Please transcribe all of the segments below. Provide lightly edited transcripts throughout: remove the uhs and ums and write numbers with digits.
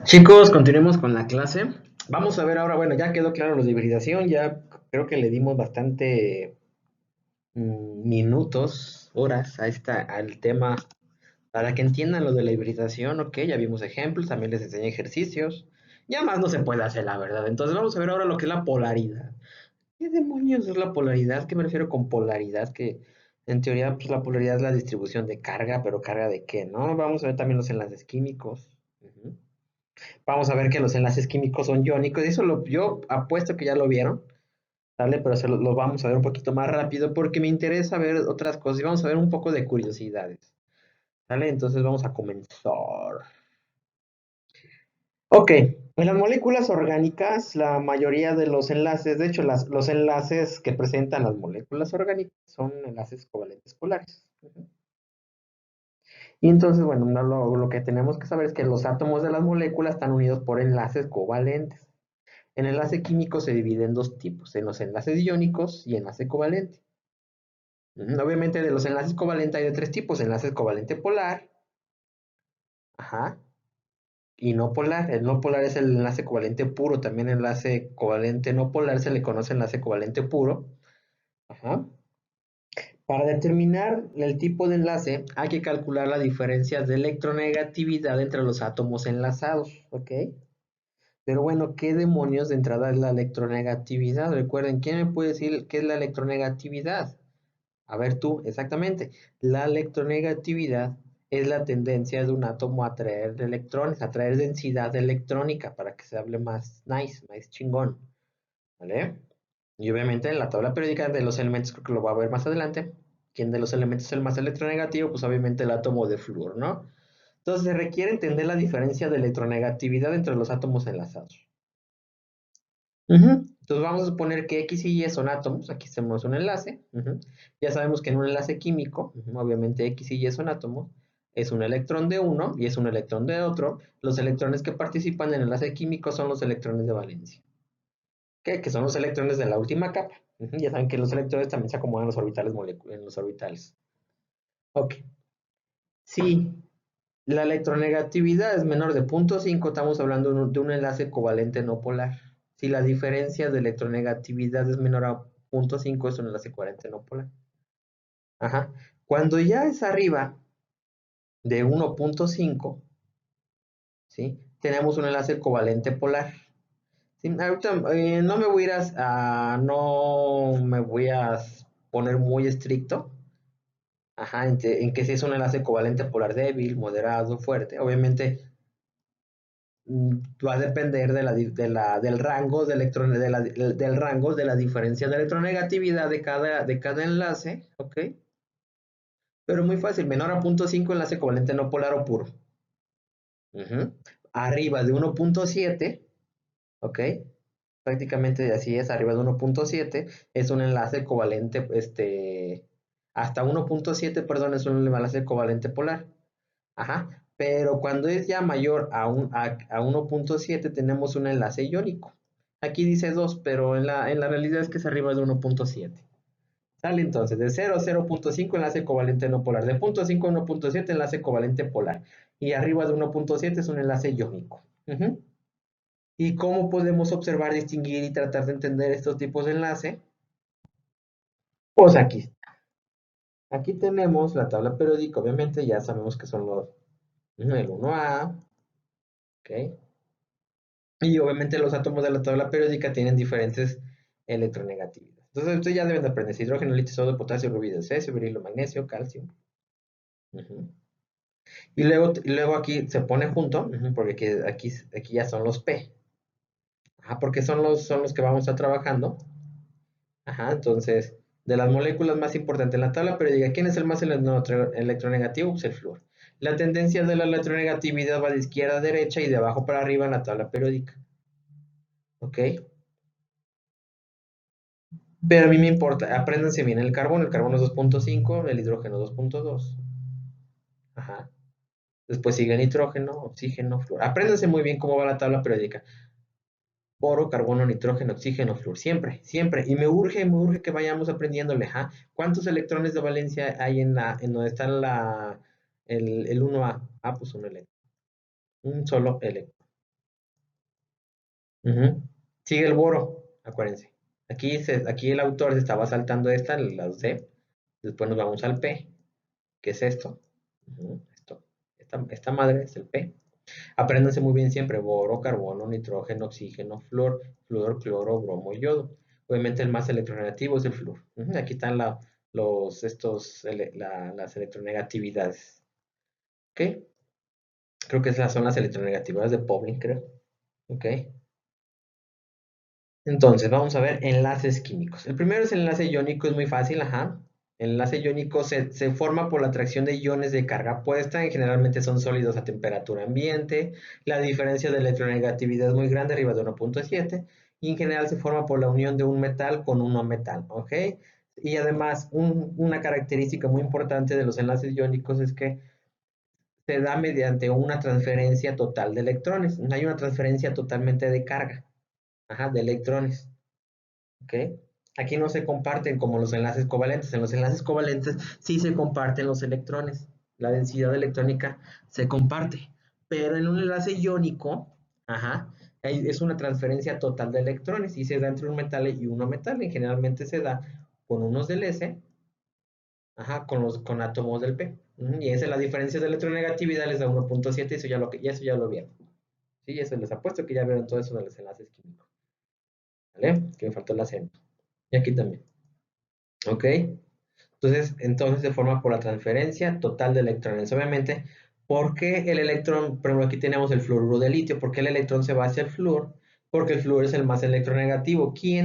Chicos, continuemos con la clase. Vamos a ver ahora, bueno, ya quedó claro lo de hibridación, ya creo que le dimos bastante minutos, horas al tema para que entiendan lo de la hibridación, ok, ya vimos ejemplos, también les enseñé ejercicios, ya más no se puede hacer, la verdad. Entonces vamos a ver ahora lo que es la polaridad. ¿Qué demonios es la polaridad? ¿Qué me refiero con polaridad? Que en teoría, pues la polaridad es la distribución de carga, pero ¿carga de qué, no? Vamos a ver también los enlaces químicos. Ujú. Vamos a ver que los enlaces químicos son iónicos. Y eso yo apuesto que ya lo vieron, ¿sale? Pero lo vamos a ver un poquito más rápido porque me interesa ver otras cosas y vamos a ver un poco de curiosidades, ¿sale? Entonces vamos a comenzar. Ok, en las moléculas orgánicas, la mayoría de los enlaces, de hecho, los enlaces que presentan las moléculas orgánicas son enlaces covalentes polares. Ujú. Y entonces, bueno, lo que tenemos que saber es que los átomos de las moléculas están unidos por enlaces covalentes. El enlace químico se divide en dos tipos, en los enlaces iónicos y enlace covalente. Obviamente de los enlaces covalentes hay de tres tipos, enlace covalente polar, ajá, y no polar. El no polar es el enlace covalente puro, también el enlace covalente no polar se le conoce enlace covalente puro, ajá. Para determinar el tipo de enlace hay que calcular la diferencia de electronegatividad entre los átomos enlazados, ¿ok? Pero bueno, ¿qué demonios de entrada es la electronegatividad? Recuerden, ¿quién me puede decir qué es la electronegatividad? A ver tú, exactamente. La electronegatividad es la tendencia de un átomo a atraer electrones, a atraer densidad electrónica para que se hable más nice, más chingón, ¿vale? Y obviamente en la tabla periódica de los elementos, creo que lo va a ver más adelante, ¿quién de los elementos es el más electronegativo? Pues obviamente el átomo de flúor, ¿no? Entonces se requiere entender la diferencia de electronegatividad entre los átomos enlazados. Entonces vamos a suponer que X y Y son átomos, aquí tenemos un enlace, ya sabemos que en un enlace químico, obviamente X y Y son átomos, es un electrón de uno y es un electrón de otro, los electrones que participan en el enlace químico son los electrones de valencia, ¿qué? Que son los electrones de la última capa. Ya saben que los electrones también se acomodan en los orbitales en los orbitales. Ok, si la electronegatividad es menor de 0,5, estamos hablando de un enlace covalente no polar. Si la diferencia de electronegatividad es menor a 0,5, es un enlace covalente no polar. Ajá. Cuando ya es arriba de 1,5, ¿sí? Tenemos un enlace covalente polar. Sí, ahorita no me voy a ir no me voy a poner muy estricto. Ajá, en que si es un enlace covalente polar débil, moderado, fuerte. Obviamente va a depender del rango de electrones, del rango de la diferencia de electronegatividad de cada enlace, ¿ok? Pero muy fácil, menor a 0,5 enlace covalente no polar o puro. Ujú. Arriba de 1,7, ¿ok? Prácticamente así es, arriba de 1,7 es un enlace covalente, hasta 1,7, perdón, es un enlace covalente polar. Ajá, pero cuando es ya mayor a 1,7 tenemos un enlace iónico. Aquí dice 2, pero en la realidad es que es arriba de 1,7. Sale entonces de 0 a 0,5 enlace covalente no polar, de 0,5 a 1,7 enlace covalente polar, y arriba de 1,7 es un enlace iónico. ¿Y cómo podemos observar, distinguir y tratar de entender estos tipos de enlace? Pues aquí tenemos la tabla periódica, obviamente ya sabemos que son el 1A, ¿ok? Y obviamente los átomos de la tabla periódica tienen diferentes electronegatividades. Entonces ustedes ya deben de aprender hidrógeno, litio, sodio, potasio, rubí, cesio, berilo, magnesio, calcio. Ujú. Y luego aquí se pone junto, porque aquí ya son los P. Ajá, porque son los que vamos a estar trabajando. Ajá, entonces, de las moléculas más importantes en la tabla periódica, ¿quién es el más electronegativo? Pues el flúor. La tendencia de la electronegatividad va de izquierda a derecha y de abajo para arriba en la tabla periódica. ¿Ok? Pero a mí me importa, apréndanse bien el carbono es 2,5, el hidrógeno 2,2. Ajá. Después sigue nitrógeno, oxígeno, flúor. Apréndanse muy bien cómo va la tabla periódica. Oro, carbono, nitrógeno, oxígeno, flúor. Siempre, siempre. Y me urge que vayamos aprendiéndole. Ajá. ¿Cuántos electrones de valencia hay en donde está el 1A? Ah, pues un electrón. Un solo electrón. Ujú. Sigue el boro, acuérdense. Aquí el autor se estaba saltando esta, la C. Después nos vamos al P, que es esto. Esto. Esta madre es el P. Apréndanse muy bien siempre: boro, carbono, nitrógeno, oxígeno, flúor, cloro, bromo y yodo. Obviamente el más electronegativo es el flúor. Aquí están las electronegatividades. ¿Ok? Creo que esas son las electronegatividades de Pauling, creo. ¿Ok? Entonces, vamos a ver enlaces químicos. El primero es el enlace iónico, es muy fácil, ajá. El enlace iónico se forma por la atracción de iones de carga opuesta, y generalmente son sólidos a temperatura ambiente. La diferencia de electronegatividad es muy grande, arriba de 1.7, y en general se forma por la unión de un metal con un no metal, ¿ok? Y además, una característica muy importante de los enlaces iónicos es que se da mediante una transferencia total de electrones. No hay una transferencia totalmente de carga, ajá, de electrones. ¿Ok? Aquí no se comparten como los enlaces covalentes. En los enlaces covalentes sí se comparten los electrones. La densidad electrónica se comparte. Pero en un enlace iónico, ajá, es una transferencia total de electrones y se da entre un metal y un no metal. Y generalmente se da con unos del S, ajá, con átomos del P. Y esa es la diferencia de electronegatividad, les da 1.7, y eso ya lo vieron. Sí, eso les apuesto que ya vieron todo eso de los enlaces químicos. ¿Vale? Que me faltó el acento. Y aquí también. ¿Ok? Entonces se forma por la transferencia total de electrones. Obviamente, ¿por qué el electrón? Por ejemplo, aquí tenemos el fluoruro de litio. ¿Por qué el electrón se va hacia el flúor? Porque el flúor es el más electronegativo. ¿Qué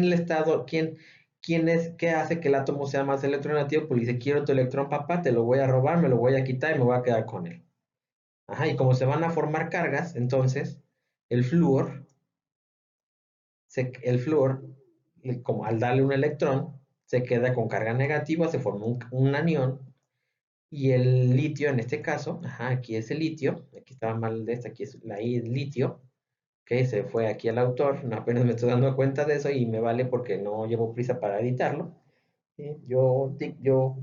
hace que el átomo sea más electronegativo? Pues dice: quiero tu electrón, papá, te lo voy a robar, me lo voy a quitar y me voy a quedar con él. Ajá, y como se van a formar cargas, entonces el flúor, como al darle un electrón, se queda con carga negativa, se forma un anión. Y el litio, en este caso, ajá, aquí es el litio, aquí estaba mal de esta, aquí es la I, el litio, que se fue aquí al autor, no, apenas me estoy dando cuenta de eso y me vale porque no llevo prisa para editarlo. ¿Sí? Yo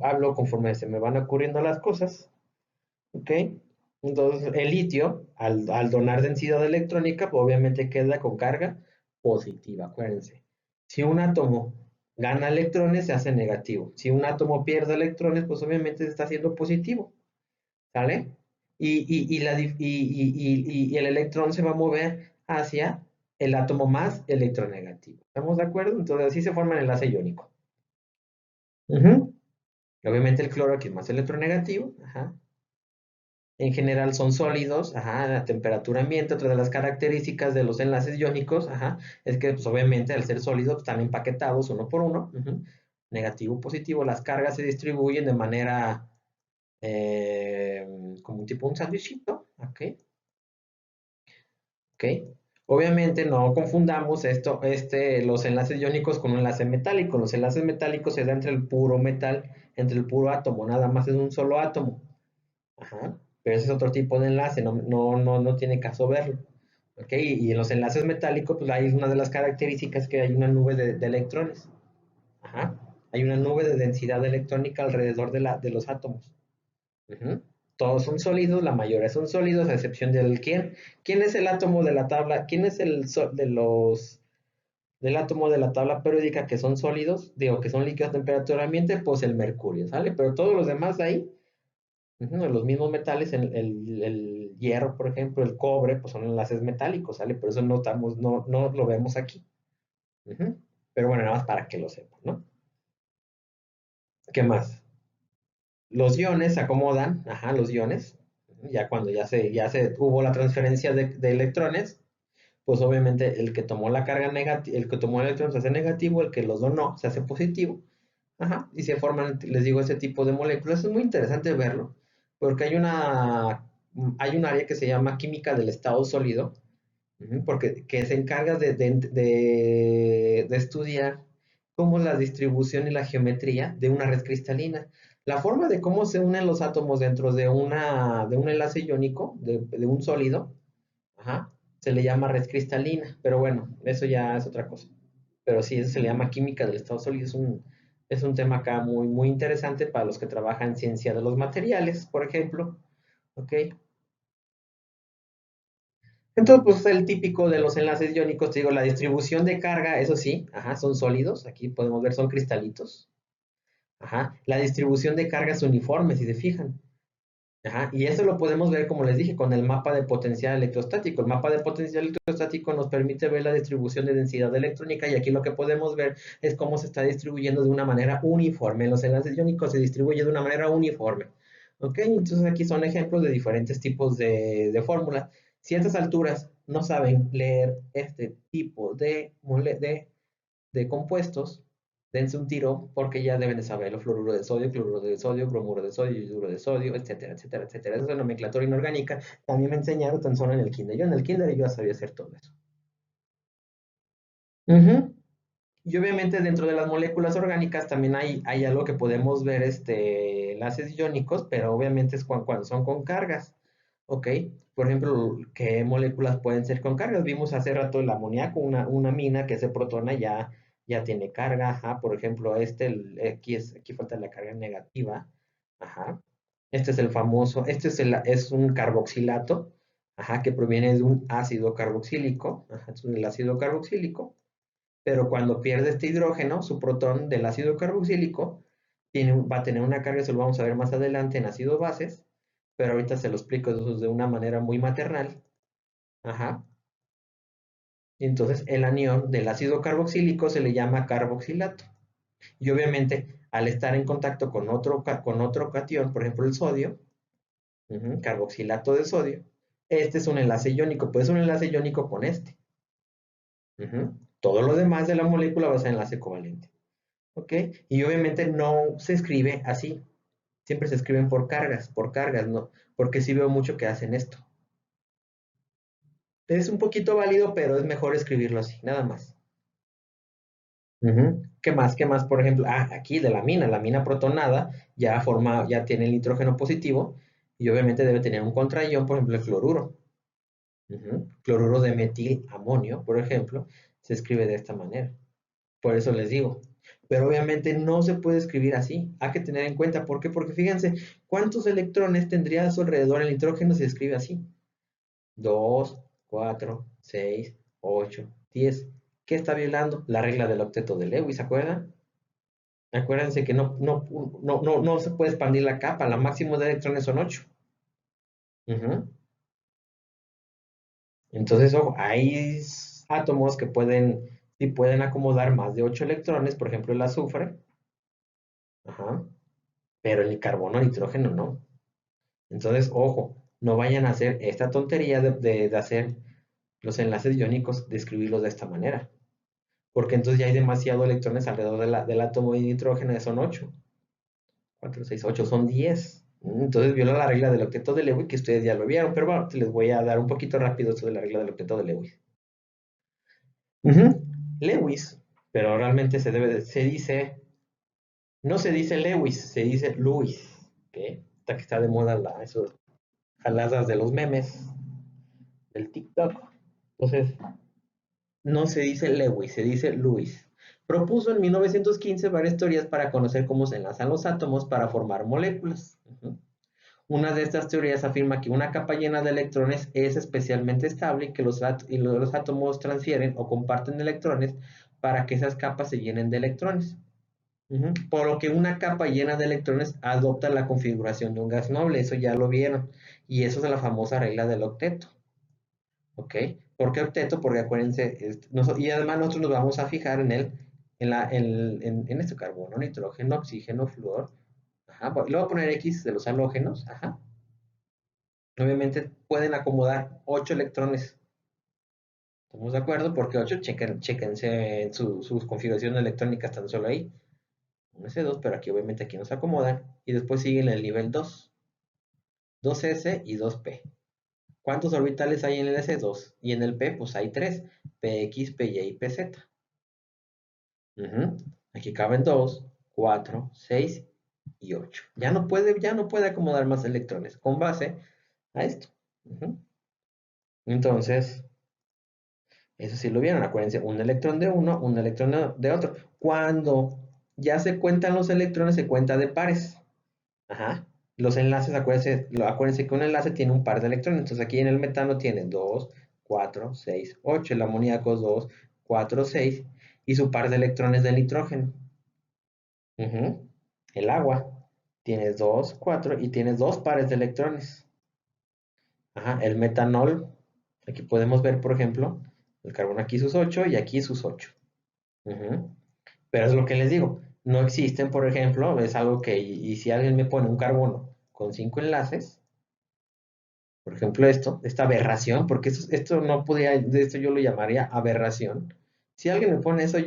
hablo conforme se me van ocurriendo las cosas, ¿ok? Entonces, el litio, al donar densidad electrónica, pues obviamente queda con carga positiva, acuérdense. Si un átomo gana electrones, se hace negativo. Si un átomo pierde electrones, pues obviamente se está haciendo positivo. ¿Sale? Y el electrón se va a mover hacia el átomo más electronegativo. ¿Estamos de acuerdo? Entonces así se forma el enlace iónico. Ujú. Obviamente el cloro aquí es más electronegativo. Ajá. En general son sólidos, ajá, a temperatura ambiente. Otra de las características de los enlaces iónicos, ajá, es que pues, obviamente al ser sólidos están empaquetados uno por uno. Negativo, positivo. Las cargas se distribuyen de manera eh, como un tipo un sándwichito, ¿ok? ¿Ok? Obviamente no confundamos los enlaces iónicos con un enlace metálico. Los enlaces metálicos se da entre el puro metal, entre el puro átomo, nada más es un solo átomo. Ajá. Pero ese es otro tipo de enlace, no tiene caso verlo. ¿Ok? Y en los enlaces metálicos, pues hay una de las características que hay una nube de electrones. Ajá. Hay una nube de densidad electrónica alrededor de los átomos. Ujú. Todos son sólidos, la mayoría son sólidos, a excepción del quién. ¿Quién es el átomo de la tabla? ¿Quién es del átomo de la tabla periódica que son sólidos? Digo, que son líquidos a temperatura ambiente, pues el mercurio, ¿sale? Pero todos los demás de ahí, los mismos metales, el hierro, por ejemplo, el cobre, pues son enlaces metálicos, ¿sale? Por eso no lo vemos aquí. Ujú. Pero bueno, nada más para que lo sepan, ¿no? ¿Qué más? Los iones se acomodan, ajá, los iones, ya cuando ya se hubo la transferencia de electrones, pues obviamente el que tomó la carga negativa, el que tomó el electrón se hace negativo, el que los donó se hace positivo, ajá, y se forman, les digo, ese tipo de moléculas. Es muy interesante verlo, porque hay un área que se llama química del estado sólido, porque que se encarga de estudiar cómo es la distribución y la geometría de una red cristalina. La forma de cómo se unen los átomos dentro de un enlace iónico, de un sólido, ajá, se le llama red cristalina, pero bueno, eso ya es otra cosa. Pero sí, eso se le llama química del estado sólido. Es un tema acá muy, muy interesante para los que trabajan en ciencia de los materiales, por ejemplo. ¿Ok? Entonces, pues el típico de los enlaces iónicos, te digo, la distribución de carga, eso sí, ajá, son sólidos, aquí podemos ver, son cristalitos. Ajá, la distribución de carga es uniforme, si se fijan. Ajá, y eso lo podemos ver, como les dije, con el mapa de potencial electrostático. El mapa de potencial electrostático nos permite ver la distribución de densidad electrónica y aquí lo que podemos ver es cómo se está distribuyendo de una manera uniforme. Los enlaces iónicos se distribuyen de una manera uniforme. ¿Ok? Entonces aquí son ejemplos de diferentes tipos de fórmulas. Si a estas alturas no saben leer este tipo de compuestos, dense un tiro porque ya deben de saberlo: fluoruro de sodio, bromuro de sodio, yoduro de sodio, etcétera, etcétera, etcétera. Esa es la nomenclatura inorgánica. También me enseñaron tan solo en el kinder. Yo en el kinder yo ya sabía hacer todo eso. Ujú. Y obviamente dentro de las moléculas orgánicas también hay algo que podemos ver, enlaces iónicos, pero obviamente es cuando son con cargas, ¿ok? Por ejemplo, ¿qué moléculas pueden ser con cargas? Vimos hace rato el amoníaco, una amina que se protona ya tiene carga, ajá. Por ejemplo, aquí falta la carga negativa, ajá. Este es el famoso, es un carboxilato, ajá, que proviene de un ácido carboxílico, ajá, es el ácido carboxílico, pero cuando pierde este hidrógeno, su protón del ácido carboxílico va a tener una carga, eso lo vamos a ver más adelante en ácidos bases, pero ahorita se lo explico de una manera muy maternal. Ajá. Y entonces el anión del ácido carboxílico se le llama carboxilato. Y obviamente al estar en contacto con otro catión, por ejemplo el sodio, carboxilato de sodio, este es un enlace iónico, pues es un enlace iónico con este. Todo lo demás de la molécula va a ser enlace covalente. ¿Ok? Y obviamente no se escribe así. Siempre se escriben por cargas, ¿no? Porque sí veo mucho que hacen esto. Es un poquito válido, pero es mejor escribirlo así, nada más. ¿Qué más? ¿Qué más? Por ejemplo, aquí de la mina protonada ya tiene el nitrógeno positivo y obviamente debe tener un contraión, por ejemplo, el fluoruro. Cloruro de metil amonio, por ejemplo, se escribe de esta manera. Por eso les digo. Pero obviamente no se puede escribir así. Hay que tener en cuenta. ¿Por qué? Porque fíjense, ¿cuántos electrones tendría a su alrededor el nitrógeno si se escribe así? 2, 4, 6, 8, 10. ¿Qué está violando? La regla del octeto de Lewis, ¿se acuerdan? Acuérdense que no se puede expandir la capa. La máximo de electrones son 8. Ujú. Entonces, ojo, hay átomos que sí pueden acomodar más de 8 electrones, por ejemplo el azufre. Ajá. Pero el carbono, nitrógeno no. Entonces, ojo, no vayan a hacer esta tontería de hacer los enlaces iónicos, de escribirlos de esta manera. Porque entonces ya hay demasiados electrones alrededor del átomo de nitrógeno, ya son 8. 4, 6, 8, son 10. Entonces viola la regla del octeto de Lewis, que ustedes ya lo vieron, pero bueno, les voy a dar un poquito rápido esto de la regla del octeto de Lewis. Lewis, pero realmente se dice, no se dice Lewis, se dice Lewis, ¿ok? Hasta que está de moda eso jaladas de los memes del TikTok. Entonces, no se dice Lewis, se dice Lewis. Propuso en 1915 varias teorías para conocer cómo se enlazan los átomos para formar moléculas. Una de estas teorías afirma que una capa llena de electrones es especialmente estable y que los átomos transfieren o comparten electrones para que esas capas se llenen de electrones. Por lo que una capa llena de electrones adopta la configuración de un gas noble, eso ya lo vieron. Y eso es la famosa regla del octeto. ¿Ok? ¿Por qué octeto? Porque acuérdense, y además nosotros nos vamos a fijar en este carbono, nitrógeno, oxígeno, flúor. Ajá, le voy a poner X de los halógenos. Ajá. Obviamente pueden acomodar 8 electrones. ¿Estamos de acuerdo? Porque 8, chequense en sus configuraciones electrónicas tan solo ahí. Un S2, pero aquí nos acomodan. Y después siguen el nivel 2. 2S y 2P. ¿Cuántos orbitales hay en el S2? Y en el P, pues hay 3. PX, PY y PZ. Aquí caben 2, 4, 6 y 8. Ya no puede acomodar más electrones con base a esto. Entonces, eso sí lo vieron. Acuérdense, un electrón de uno, un electrón de otro. Cuando ya se cuentan los electrones, se cuenta de pares. Ajá. Los enlaces, acuérdense que un enlace tiene un par de electrones. Entonces aquí en el metano tiene 2, 4, 6, 8. El amoníaco 2, 4, 6. Y su par de electrones del nitrógeno. Ujú. El agua. Tienes 2, 4 y tienes dos pares de electrones. Ajá. El metanol. Aquí podemos ver, por ejemplo, el carbono aquí sus 8 y aquí sus 8. Ujú. Pero es lo que les digo. No existen, por ejemplo, es algo que, y si alguien me pone un carbono con 5 enlaces, por ejemplo esta aberración, porque esto no podría, de esto yo lo llamaría aberración. Si alguien me pone eso,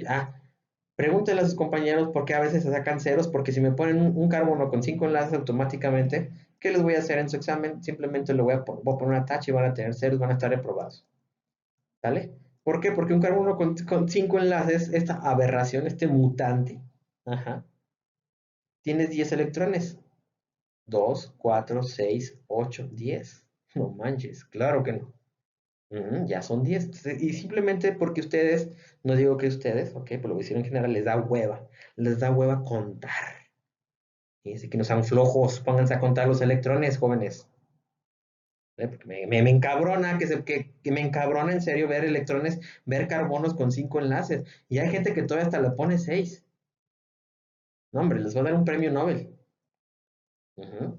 pregúntele a sus compañeros por qué a veces se sacan ceros, porque si me ponen un carbono con 5 enlaces automáticamente, ¿qué les voy a hacer en su examen? Simplemente le voy a poner una tacha y van a tener ceros, van a estar reprobados. ¿Vale? ¿Por qué? Porque un carbono con 5 enlaces, esta aberración, este mutante, ajá, tienes 10 electrones. 2, 4, 6, 8, 10. No manches, claro que no. Ya son 10. Y simplemente porque ustedes, no digo que ustedes, ok, por lo que hicieron en general, les da hueva contar. Y así que no sean flojos, pónganse a contar los electrones, jóvenes. Porque me encabrona, que me encabrona en serio ver electrones, ver carbonos con 5 enlaces. Y hay gente que todavía hasta le pone 6. No, hombre, les va a dar un premio Nobel. Ujú.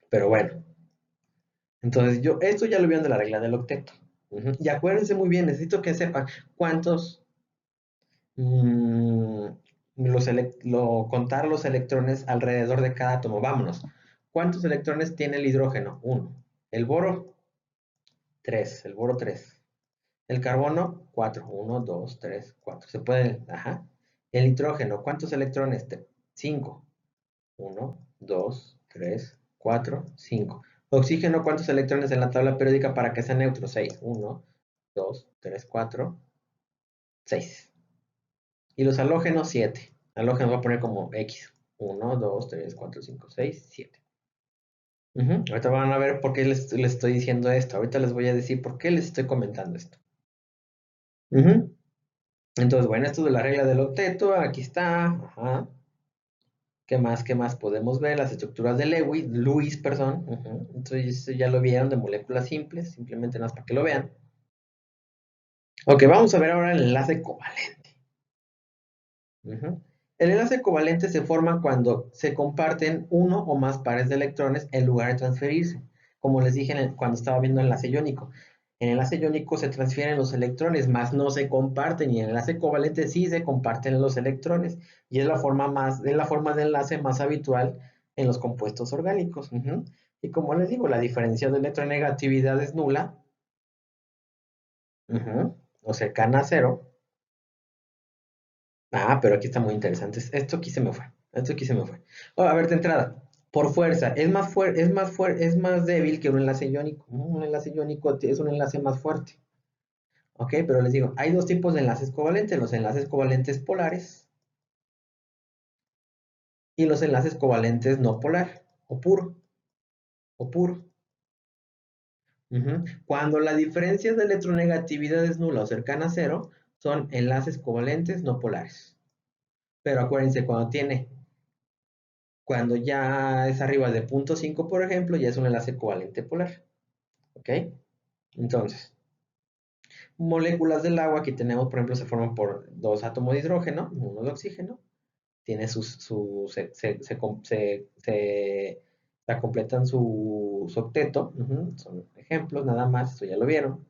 Pero bueno, entonces esto ya lo vieron de la regla del octeto. Ujú. Y acuérdense muy bien, necesito que sepan cuántos, mm, contar los electrones alrededor de cada átomo. Vámonos. ¿Cuántos electrones tiene el hidrógeno? Uno. El boro, 3. El boro, 3. El carbono, 4. 1, 2, 3, 4. Se puede, ajá. El nitrógeno, ¿cuántos electrones? 5. 1, 2, 3, 4, 5. Oxígeno, ¿cuántos electrones en la tabla periódica para que sea neutro? 6. 1, 2, 3, 4, 6. Y los halógenos, 7. Halógenos voy a poner como X. 1, 2, 3, 4, 5, 6, 7. Ahorita van a ver por qué les estoy diciendo esto. Ahorita les voy a decir por qué les estoy comentando esto. Ujú. Entonces, bueno, esto de la regla del octeto, aquí está. Ajá. ¿Qué más? ¿Qué más podemos ver? Las estructuras de Lewis, perdón. Entonces, esto ya lo vieron de moléculas simples, simplemente nada más para que lo vean. Ok, vamos a ver ahora el enlace covalente. El enlace covalente se forma cuando se comparten uno o más pares de electrones en lugar de transferirse. Como les dije cuando estaba viendo el enlace iónico. En el enlace iónico se transfieren los electrones, más no se comparten. Y en el enlace covalente sí se comparten los electrones. Y es es la forma de enlace más habitual en los compuestos orgánicos. Y como les digo, la diferencia de electronegatividad es nula, o cercana a cero. Pero aquí está muy interesante. Esto aquí se me fue. Esto aquí se me fue. A ver, de entrada, por fuerza, es más débil que un enlace iónico. Un enlace iónico es un enlace más fuerte. Ok, pero les digo, hay dos tipos de enlaces covalentes: los enlaces covalentes polares y los enlaces covalentes no polar, o puro, o puro. Cuando la diferencia de electronegatividad es nula o cercana a cero, son enlaces covalentes no polares. Pero acuérdense, cuando ya es arriba de 0.5, por ejemplo, ya es un enlace covalente polar. ¿Ok? Entonces, moléculas del agua, aquí tenemos, por ejemplo, se forman por dos átomos de hidrógeno, uno de oxígeno, tiene se completan su octeto, son ejemplos nada más, esto ya lo vieron.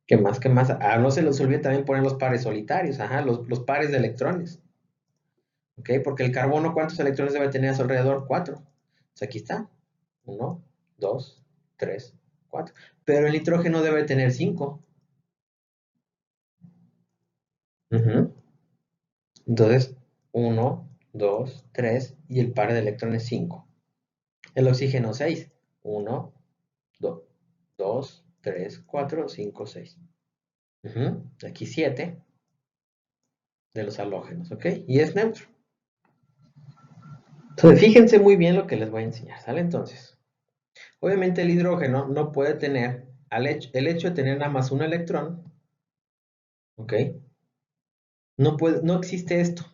¿Qué más? ¿Qué más? No se les olvide también poner los pares solitarios, los pares de electrones. ¿Ok? Porque el carbono, ¿cuántos electrones debe tener a su alrededor? 4. Entonces aquí está. 1, 2, 3, 4. Pero el nitrógeno debe tener 5. Entonces, 1, 2, 3 y el par de electrones 5. El oxígeno 6. 1, 2, 3, 4, 5, 6. Aquí 7 de los halógenos, ¿ok? Y es neutro. Entonces, fíjense muy bien lo que les voy a enseñar, ¿sale? Entonces, obviamente el hidrógeno no puede tener, el hecho de tener nada más un electrón, ¿ok? No existe esto.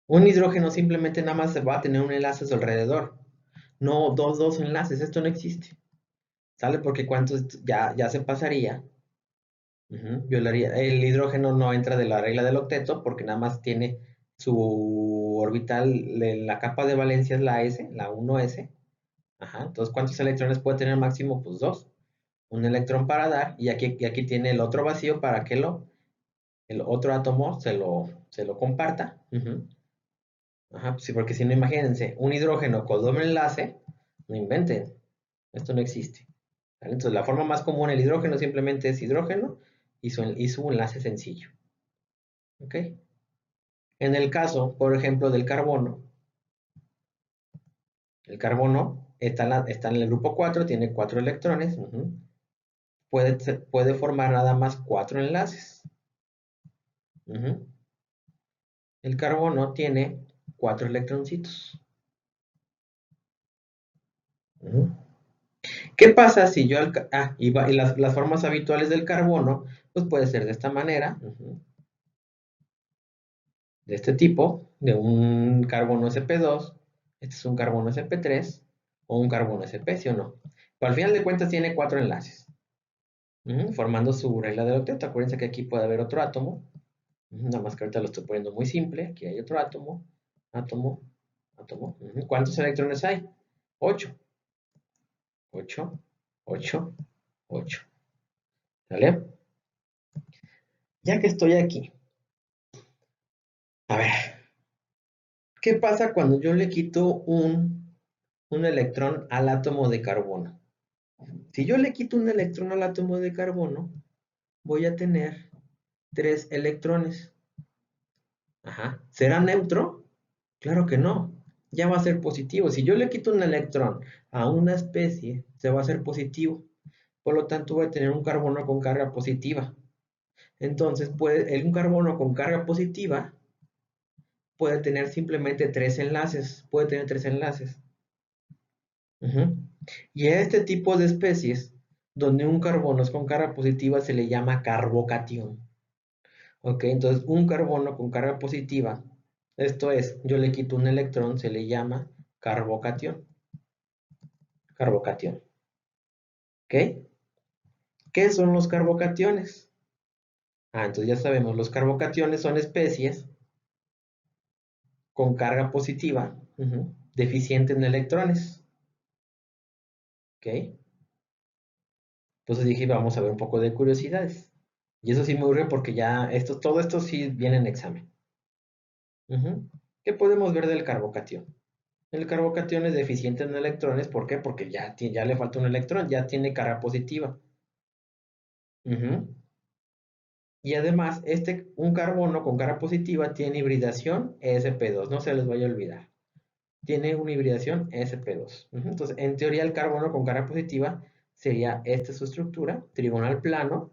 Un hidrógeno simplemente nada más va a tener un enlace a su alrededor. No dos enlaces, esto no existe. ¿Sale? Porque cuántos ya se pasaría. Violaría. El hidrógeno no entra de la regla del octeto porque nada más tiene su orbital, la capa de valencia es la S, la 1s. Ajá. Entonces, ¿cuántos electrones puede tener máximo? Pues dos. Un electrón para dar y aquí tiene el otro vacío para que el otro átomo se lo comparta. Ajá, pues sí, porque si no, imagínense, un hidrógeno con doble enlace, no inventen, esto no existe. ¿Vale? Entonces, la forma más común, el hidrógeno simplemente es hidrógeno y su enlace sencillo. ¿Ok? En el caso, por ejemplo, del carbono, el carbono está en el grupo 4, tiene 4 electrones, puede formar nada más 4 enlaces. El carbono tiene 4 electroncitos. ¿Qué pasa si yo... y las formas habituales del carbono, pues puede ser de esta manera, de este tipo, de un carbono sp2, este es un carbono sp3, o un carbono sp, ¿sí o no? Pero al final de cuentas tiene 4 enlaces, formando su regla del octeto. Acuérdense que aquí puede haber otro átomo, nada más que ahorita lo estoy poniendo muy simple, aquí hay otro átomo, átomo, átomo. ¿Cuántos electrones hay? 8, 8, 8, 8. ¿Vale? Ya que estoy aquí, a ver, ¿qué pasa cuando yo le quito un electrón al átomo de carbono? Si yo le quito un electrón al átomo de carbono, voy a tener 3 electrones. Ajá. ¿Será neutro? Claro que no. Ya va a ser positivo. Si yo le quito un electrón a una especie, se va a hacer positivo. Por lo tanto, voy a tener un carbono con carga positiva. Entonces, un carbono con carga positiva puede tener simplemente 3 enlaces. Puede tener 3 enlaces. Y a este tipo de especies, donde un carbono es con carga positiva, se le llama carbocatión. Ok, entonces un carbono con carga positiva, esto es, yo le quito un electrón, se le llama carbocatión. Carbocatión. ¿Ok? ¿Qué son los carbocationes? Entonces ya sabemos, los carbocationes son especies con carga positiva, deficiente en electrones. ¿Ok? Entonces dije, vamos a ver un poco de curiosidades. Y eso sí me urge porque ya todo esto sí viene en examen. ¿Qué podemos ver del carbocatión? El carbocatión es deficiente en electrones, ¿por qué? Porque ya le falta un electrón, ya tiene carga positiva. Y además, un carbono con carga positiva tiene hibridación sp2, no se les vaya a olvidar. Tiene una hibridación sp2. Entonces, en teoría, el carbono con carga positiva sería esta su estructura, trigonal plano,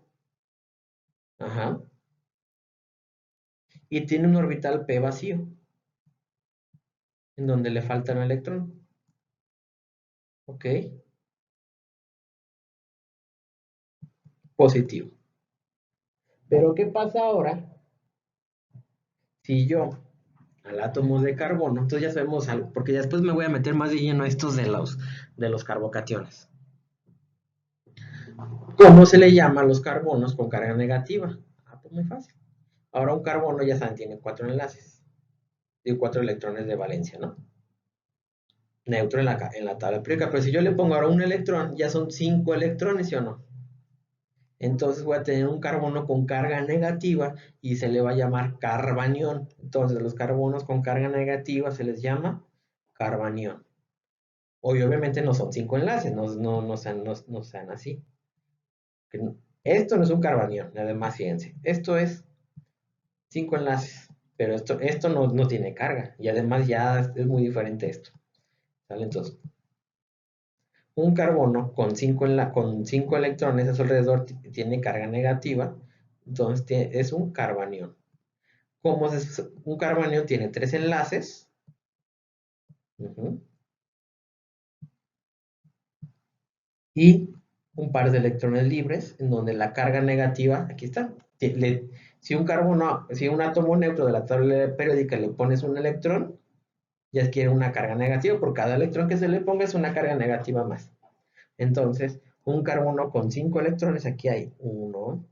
ajá, y tiene un orbital p vacío, en donde le falta un electrón. ¿Ok? Positivo. Pero, ¿qué pasa ahora si yo al átomo de carbono? Entonces ya sabemos algo, porque después me voy a meter más de lleno a estos de los carbocationes. ¿Cómo se le llama a los carbonos con carga negativa? Pues muy fácil. Ahora un carbono, ya saben, tiene 4 enlaces y 4 electrones de valencia, ¿no? Neutro en la tabla periódica, pero si yo le pongo ahora un electrón, ya son 5 electrones, ¿sí o no? Entonces voy a tener un carbono con carga negativa y se le va a llamar carbanión. Entonces los carbonos con carga negativa se les llama carbanión. Obviamente no son 5 enlaces, no sean así. Esto no es un carbanión, además fíjense, esto es 5 enlaces, pero esto no tiene carga y además ya es muy diferente esto. ¿Sale? Entonces, un carbono con cinco electrones a su alrededor tiene carga negativa, entonces es un carbanión. Como un carbanión tiene 3 enlaces, y un par de electrones libres, en donde la carga negativa, aquí está, Si un carbono, si un átomo neutro de la tabla periódica le pones un electrón, ya adquiere una carga negativa. Por cada electrón que se le ponga es una carga negativa más. Entonces, un carbono con 5 electrones, aquí hay 1,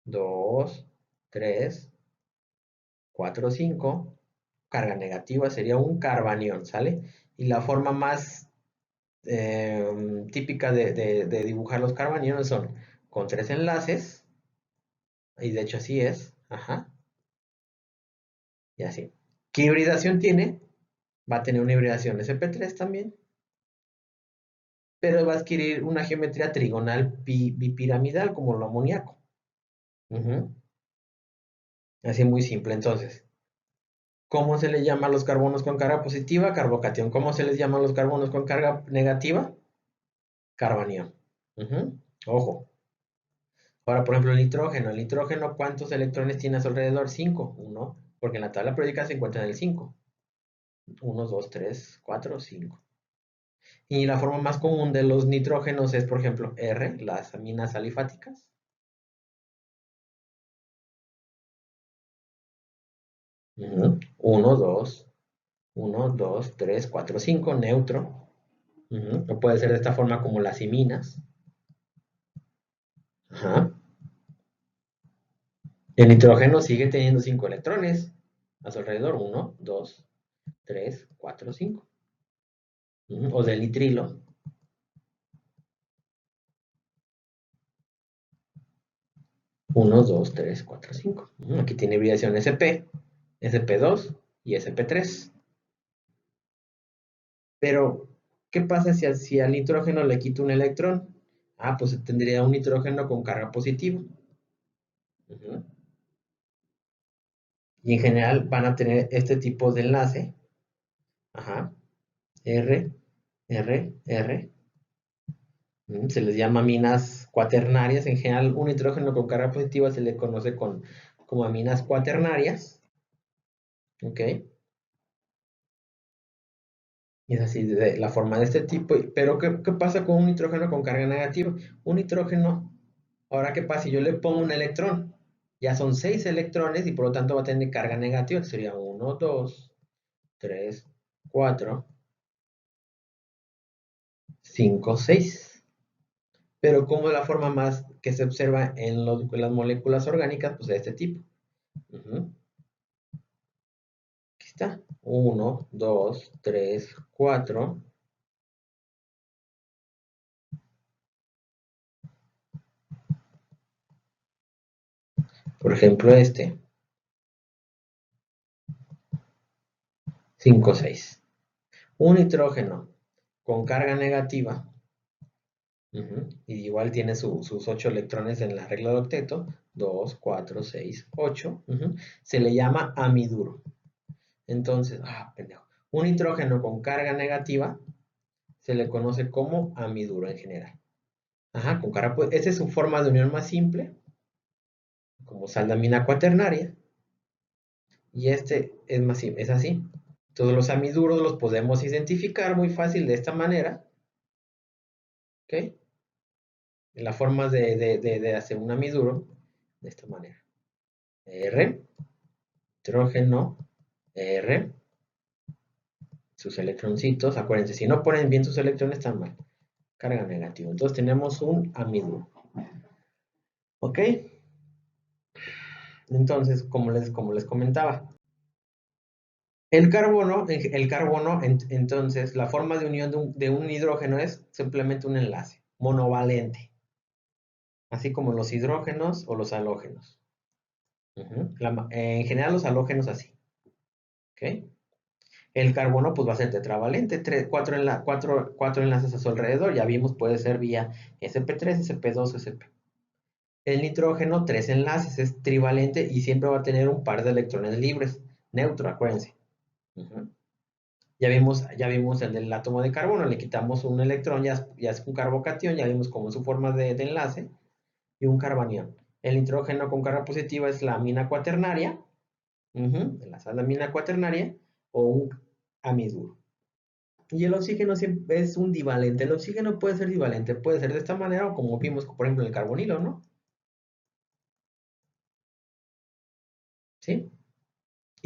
2, 3, 4, 5. Carga negativa sería un carbanión, ¿sale? Y la forma más típica de dibujar los carbaniones son con 3 enlaces, y de hecho así es, ajá, y así. ¿Qué hibridación tiene? Va a tener una hibridación sp3 también, pero va a adquirir una geometría trigonal bipiramidal como el amoníaco. Ujú. Así muy simple. Entonces, ¿cómo se le llama a los carbonos con carga positiva? Carbocatión. ¿Cómo se les llama a los carbonos con carga negativa? Carbanión. Ujú. Ojo. Ahora, por ejemplo, el nitrógeno. El nitrógeno, ¿cuántos electrones tiene a su alrededor? 5. 1. Porque en la tabla periódica se encuentra en el 5. 1, 2, 3, 4, 5. Y la forma más común de los nitrógenos es, por ejemplo, R, las aminas alifáticas. 1, 2, 1, 2, 3, 4, 5, neutro. O puede ser de esta forma como las iminas. Ajá. El nitrógeno sigue teniendo 5 electrones a su alrededor. 1, 2, 3, 4, 5. O del nitrilo. 1, 2, 3, 4, 5. Aquí tiene hibridación SP, SP2 y SP3. Pero, ¿qué pasa si al nitrógeno le quito un electrón? Ah, pues tendría un nitrógeno con carga positiva. Ujú. Y en general van a tener este tipo de enlace. Ajá. R, R, R. Se les llama aminas cuaternarias. En general, un nitrógeno con carga positiva se le conoce como aminas cuaternarias. ¿Ok? Y es así de la forma de este tipo. Pero, ¿qué pasa con un nitrógeno con carga negativa? Un nitrógeno, ahora, ¿qué pasa si yo le pongo un electrón? Ya son 6 electrones y por lo tanto va a tener carga negativa. Sería 1, 2, 3, 4, 5, 6. Pero como es la forma más que se observa en las moléculas orgánicas, pues de este tipo. Ujú. Aquí está. 1, 2, 3, 4. Por ejemplo, este. 5, 6. Un nitrógeno con carga negativa. Y igual tiene sus 8 electrones en la regla de octeto. 2, 4, 6, 8. Se le llama amiduro. Entonces, pendejo. Un nitrógeno con carga negativa se le conoce como amiduro en general. Ajá, con carga, pues, esa es su forma de unión más simple, como saldamina cuaternaria. Y este es más simple, es así. Todos los amiduros los podemos identificar muy fácil de esta manera. ¿Ok? En la forma de hacer un amiduro, de esta manera. R, nitrógeno, R, sus electroncitos. Acuérdense, si no ponen bien sus electrones, están mal. Carga negativa. Entonces tenemos un amiduro. ¿Ok? Entonces, como les comentaba, el carbono, entonces, la forma de unión de un hidrógeno es simplemente un enlace, monovalente, así como los hidrógenos o los halógenos. En general, los halógenos así. ¿Ok? El carbono pues va a ser tetravalente, 4 enlaces a su alrededor, ya vimos, puede ser vía sp3, sp2, sp. El nitrógeno, 3 enlaces, es trivalente y siempre va a tener un par de electrones libres, neutro, acuérdense. Ya vimos el del átomo de carbono, le quitamos un electrón, ya es un carbocatión, ya vimos cómo es su forma de enlace, y un carbanión. El nitrógeno con carga positiva es la amina cuaternaria, la amina cuaternaria, o un amiduro. Y el oxígeno siempre es un divalente. El oxígeno puede ser divalente, puede ser de esta manera o como vimos, por ejemplo, en el carbonilo, ¿no?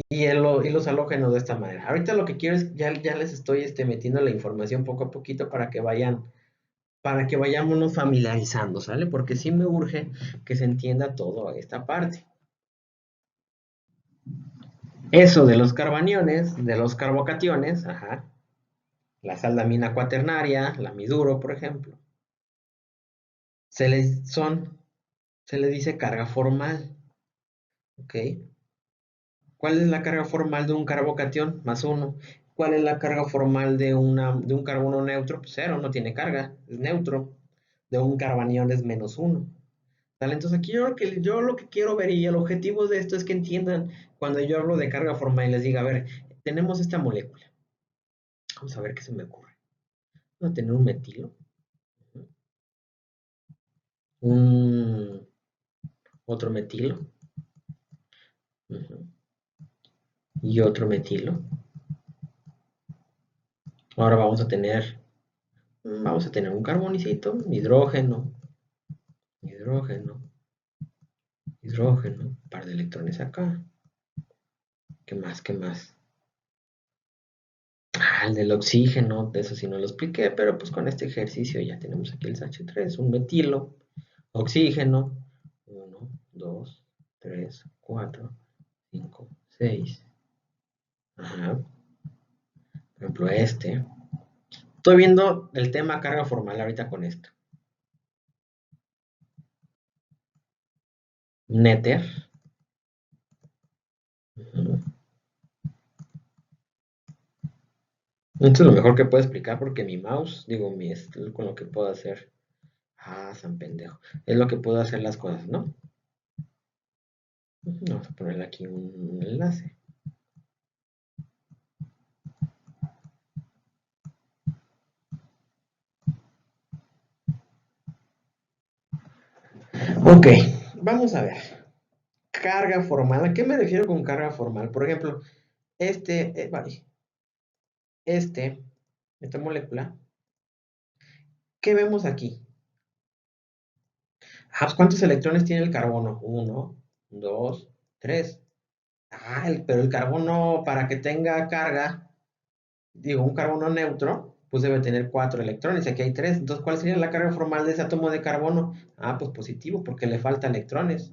y los halógenos de esta manera. Ahorita lo que quiero es, ya les estoy metiendo la información poco a poquito para que vayámonos familiarizando, ¿sale? Porque sí me urge que se entienda toda esta parte. Eso de los carbaniones, de los carbocationes, ajá, la saldamina cuaternaria, la miduro, por ejemplo, se les se les dice carga formal, ¿ok? ¿Cuál es la carga formal de un carbocatión? Más uno. ¿Cuál es la carga formal de un carbono neutro? Pues cero, no tiene carga, es neutro. De un carbanión es menos uno. ¿Sale? Entonces aquí yo lo que quiero ver y el objetivo de esto es que entiendan cuando yo hablo de carga formal y les diga, a ver, tenemos esta molécula. Vamos a ver qué se me ocurre. Vamos a tener un metilo, un otro metilo, ujú, y otro metilo. Ahora vamos a tener un carbonicito, hidrógeno, hidrógeno, hidrógeno, un par de electrones acá. ¿Qué más? ¿Qué más? Ah, el del oxígeno, de eso sí no lo expliqué, pero pues con este ejercicio ya tenemos aquí el H3, un metilo, oxígeno, 1, 2, 3, 4, 5, 6. Ajá. Por ejemplo, este. Estoy viendo el tema carga formal ahorita con esto. Néter. Ujú. Esto es lo mejor que puedo explicar porque mi mouse, digo, con lo que puedo hacer. Ah, san pendejo. Es lo que puedo hacer las cosas, ¿no? Vamos a ponerle aquí un enlace. Ok, vamos a ver. Carga formal. ¿A qué me refiero con carga formal? Por ejemplo, vale, este, esta molécula, ¿qué vemos aquí? Ah, pues, ¿cuántos electrones tiene el carbono? Uno, dos, tres. Ah, pero el carbono para que tenga carga, digo, un carbono neutro, pues debe tener cuatro electrones. Aquí hay tres. Entonces, ¿cuál sería la carga formal de ese átomo de carbono? Ah, pues positivo, porque le falta electrones.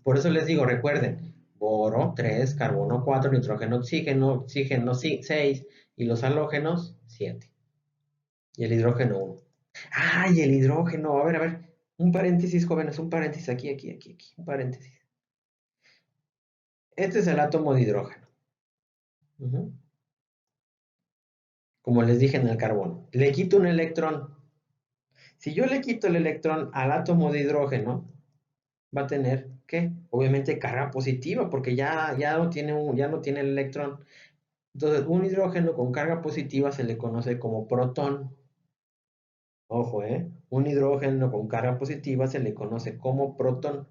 Por eso les digo, recuerden, boro 3, carbono 4, nitrógeno, oxígeno 6 y los halógenos 7. Y el hidrógeno 1. Ah, y el hidrógeno, a ver, un paréntesis, jóvenes, un paréntesis aquí, un paréntesis. Este es el átomo de hidrógeno. Ujú. Como les dije en el carbono. Le quito un electrón. Si yo le quito el electrón al átomo de hidrógeno, va a tener, ¿qué? Obviamente carga positiva, porque ya no tiene el electrón. Entonces, un hidrógeno con carga positiva se le conoce como protón. Ojo, ¿eh? Un hidrógeno con carga positiva se le conoce como protón.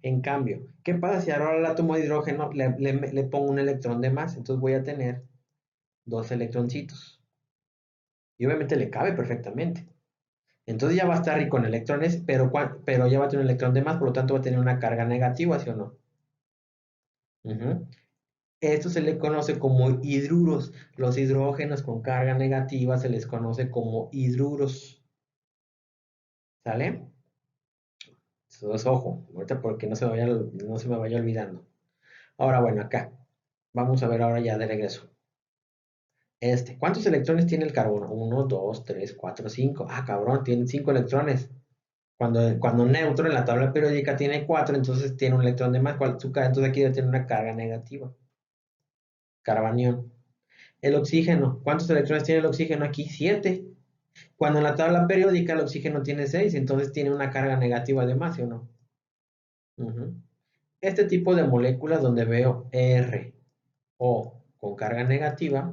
En cambio, ¿qué pasa si ahora al átomo de hidrógeno le pongo un electrón de más? Entonces voy a tener dos electroncitos. Y obviamente le cabe perfectamente. Entonces ya va a estar rico en electrones, pero ya va a tener un electrón de más, por lo tanto va a tener una carga negativa, ¿sí o no? Ujú. Esto se le conoce como hidruros. Los hidrógenos con carga negativa se les conoce como hidruros. ¿Sale? Eso es ojo, ahorita porque no se me vaya olvidando. Ahora, bueno, acá. Vamos a ver ahora ya de regreso. ¿Cuántos electrones tiene el carbono? Uno, 2, 3, 4, 5. Ah, cabrón, tiene 5 electrones. Cuando neutro en la tabla periódica tiene 4, entonces tiene un electrón de más. Entonces aquí debe tener una carga negativa. Carbanión. El oxígeno. ¿Cuántos electrones tiene el oxígeno aquí? 7. Cuando en la tabla periódica el oxígeno tiene 6, entonces tiene una carga negativa de más, ¿sí o no? Ujú. Este tipo de moléculas donde veo R o con carga negativa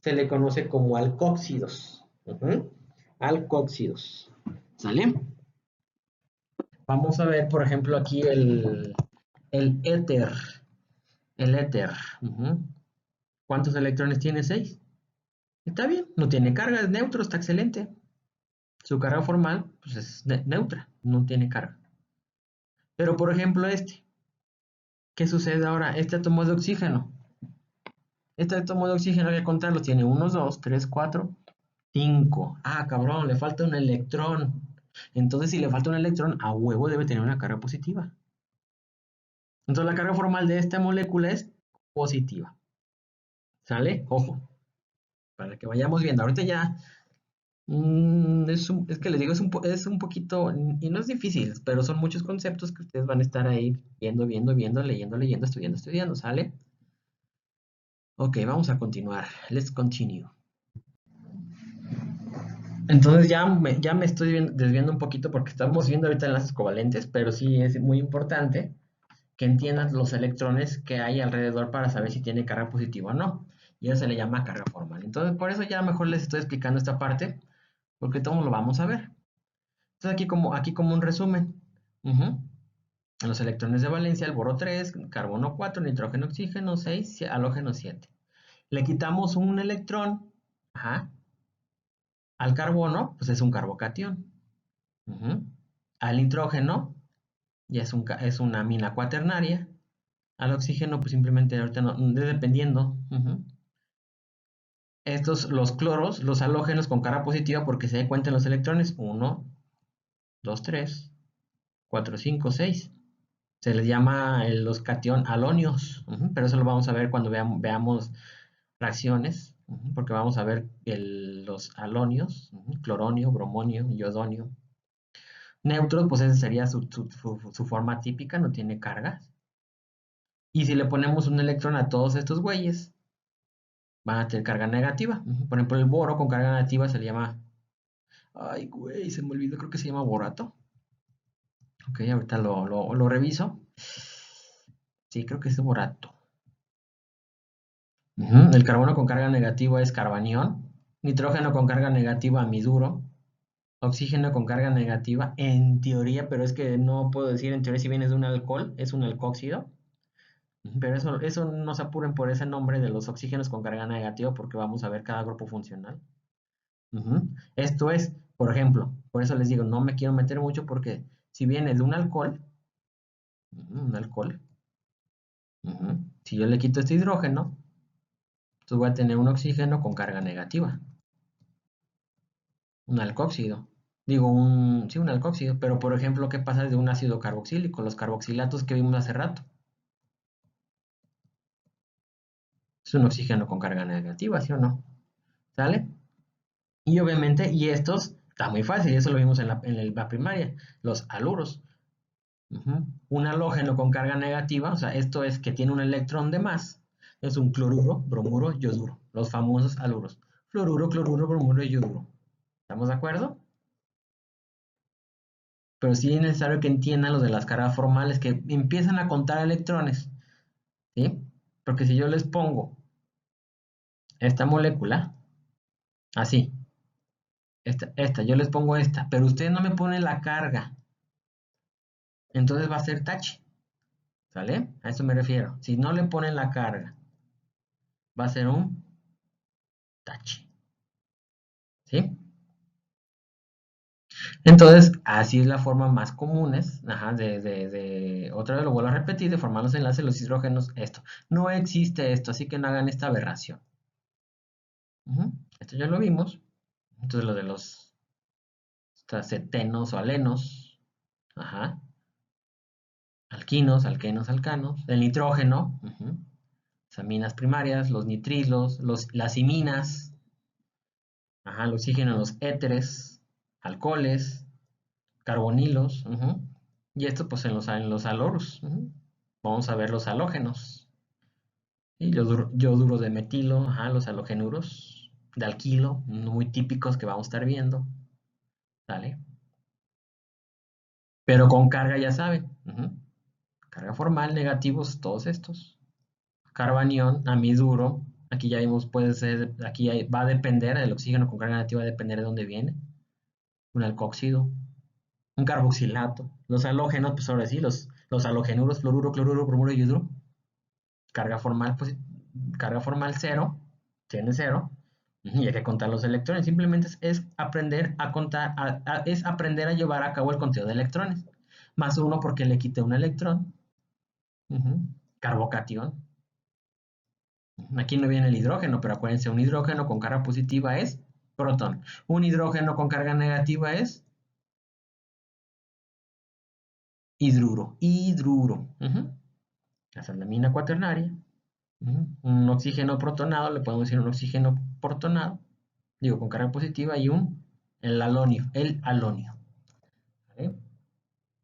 se le conoce como alcóxidos. Ujú. Alcóxidos. ¿Sale? Vamos a ver, por ejemplo, aquí el éter. El éter. Ujú. ¿Cuántos electrones tiene? 6. Está bien, no tiene carga, es neutro, está excelente. Su carga formal pues es neutra, no tiene carga. Pero por ejemplo ¿qué sucede ahora? Este átomo de oxígeno. Este átomo de oxígeno hay que contarlos. Tiene 1, 2, 3, 4, 5. Ah, cabrón, le falta un electrón. Entonces, si le falta un electrón, a huevo debe tener una carga positiva. Entonces, la carga formal de esta molécula es positiva. ¿Sale? Ojo, para que vayamos viendo. Ahorita ya es que les digo, es un poquito, y no es difícil, pero son muchos conceptos que ustedes van a estar ahí viendo, leyendo, estudiando, ¿sale? Ok, vamos a continuar. Let's continue. Entonces ya me estoy desviando un poquito porque estamos viendo ahorita enlaces covalentes, pero sí es muy importante que entiendan los electrones que hay alrededor para saber si tiene carga positiva o no. Y eso se le llama carga formal. Entonces, por eso ya mejor les estoy explicando esta parte, porque todo lo vamos a ver. Entonces, aquí como un resumen. Ujú. Los electrones de valencia, el boro 3, carbono 4, nitrógeno, oxígeno 6, halógeno 7. Le quitamos un electrón, ajá, al carbono, pues es un carbocatión. Ujú. Al nitrógeno, ya es una amina cuaternaria. Al oxígeno, pues simplemente ahorita no, dependiendo. Ujú. Los cloros, los halógenos con carga positiva, porque se cuentan los electrones. 1, 2, 3, 4, 5, 6. Se les llama los catión alonios, pero eso lo vamos a ver cuando veamos reacciones, porque vamos a ver los alonios, cloronio, bromonio, iodonio. Neutros, pues esa sería su forma típica, no tiene cargas. Y si le ponemos un electrón a todos estos güeyes, van a tener carga negativa. Por ejemplo, el boro con carga negativa se le llama... Ay, güey, se me olvidó, creo que se llama borato. Ok, ahorita lo reviso. Sí, creo que es borato. El carbono con carga negativa es carbanión. Nitrógeno con carga negativa, amiduro. Oxígeno con carga negativa, en teoría, pero es que no puedo decir en teoría si viene de un alcohol, es un alcóxido. Pero eso no se apuren por ese nombre de los oxígenos con carga negativa porque vamos a ver cada grupo funcional. Esto es, por ejemplo, por eso les digo, no me quiero meter mucho porque si viene de un alcohol, si yo le quito este hidrógeno, entonces voy a tener un oxígeno con carga negativa, un alcóxido. Digo, sí, un alcóxido, pero por ejemplo, ¿qué pasa de un ácido carboxílico? Los carboxilatos que vimos hace rato. Es un oxígeno con carga negativa, ¿sí o no? ¿Sale? Y obviamente, y estos, está muy fácil, eso lo vimos en la primaria, los haluros. Un halógeno con carga negativa, o sea, esto es que tiene un electrón de más, es un cloruro, bromuro, yoduro, los famosos haluros. Fluoruro, cloruro, bromuro y yoduro. ¿Estamos de acuerdo? Pero sí es necesario que entiendan los de las cargas formales, que empiezan a contar electrones, ¿sí? Porque si yo les pongo esta molécula, así, yo les pongo esta, pero ustedes no me ponen la carga, entonces va a ser tache, ¿sale? A eso me refiero. Si no le ponen la carga, va a ser un tache, ¿sí? Entonces, así es la forma más común, ajá, otra vez lo vuelvo a repetir, de formar los enlaces, los hidrógenos, esto. No existe esto, así que no hagan esta aberración. Esto ya lo vimos. Entonces, lo de los cetenos o alenos, ajá, alquinos, alquenos, alcanos, el nitrógeno, las aminas primarias, los nitrilos, las iminas, ajá, el oxígeno, los éteres, alcoholes, carbonilos, y esto pues en los haloros. Vamos a ver los halógenos. Y yoduro de metilo, ajá, los halogenuros de alquilo, muy típicos que vamos a estar viendo. ¿Vale? Pero con carga ya saben. Carga formal, negativos, todos estos. Carbanión, amiduro. Aquí ya vimos, puede ser, aquí va a depender, el oxígeno con carga negativa va a depender de dónde viene. Un alcóxido, un carboxilato. Los halógenos, pues ahora sí, los halogenuros, fluoruro, cloruro, bromuro y yoduro. Carga formal, pues, carga formal cero, tiene cero. Y hay que contar los electrones. Simplemente es aprender a contar, es aprender a llevar a cabo el conteo de electrones. Más uno porque le quité un electrón. Carbocatión. Aquí no viene el hidrógeno, pero acuérdense, un hidrógeno con carga positiva es protón. Un hidrógeno con carga negativa es hidruro. Hidruro. La salamina cuaternaria. Un oxígeno protonado, le podemos decir un oxígeno protonado, digo, con carga positiva, y el alonio. ¿Vale?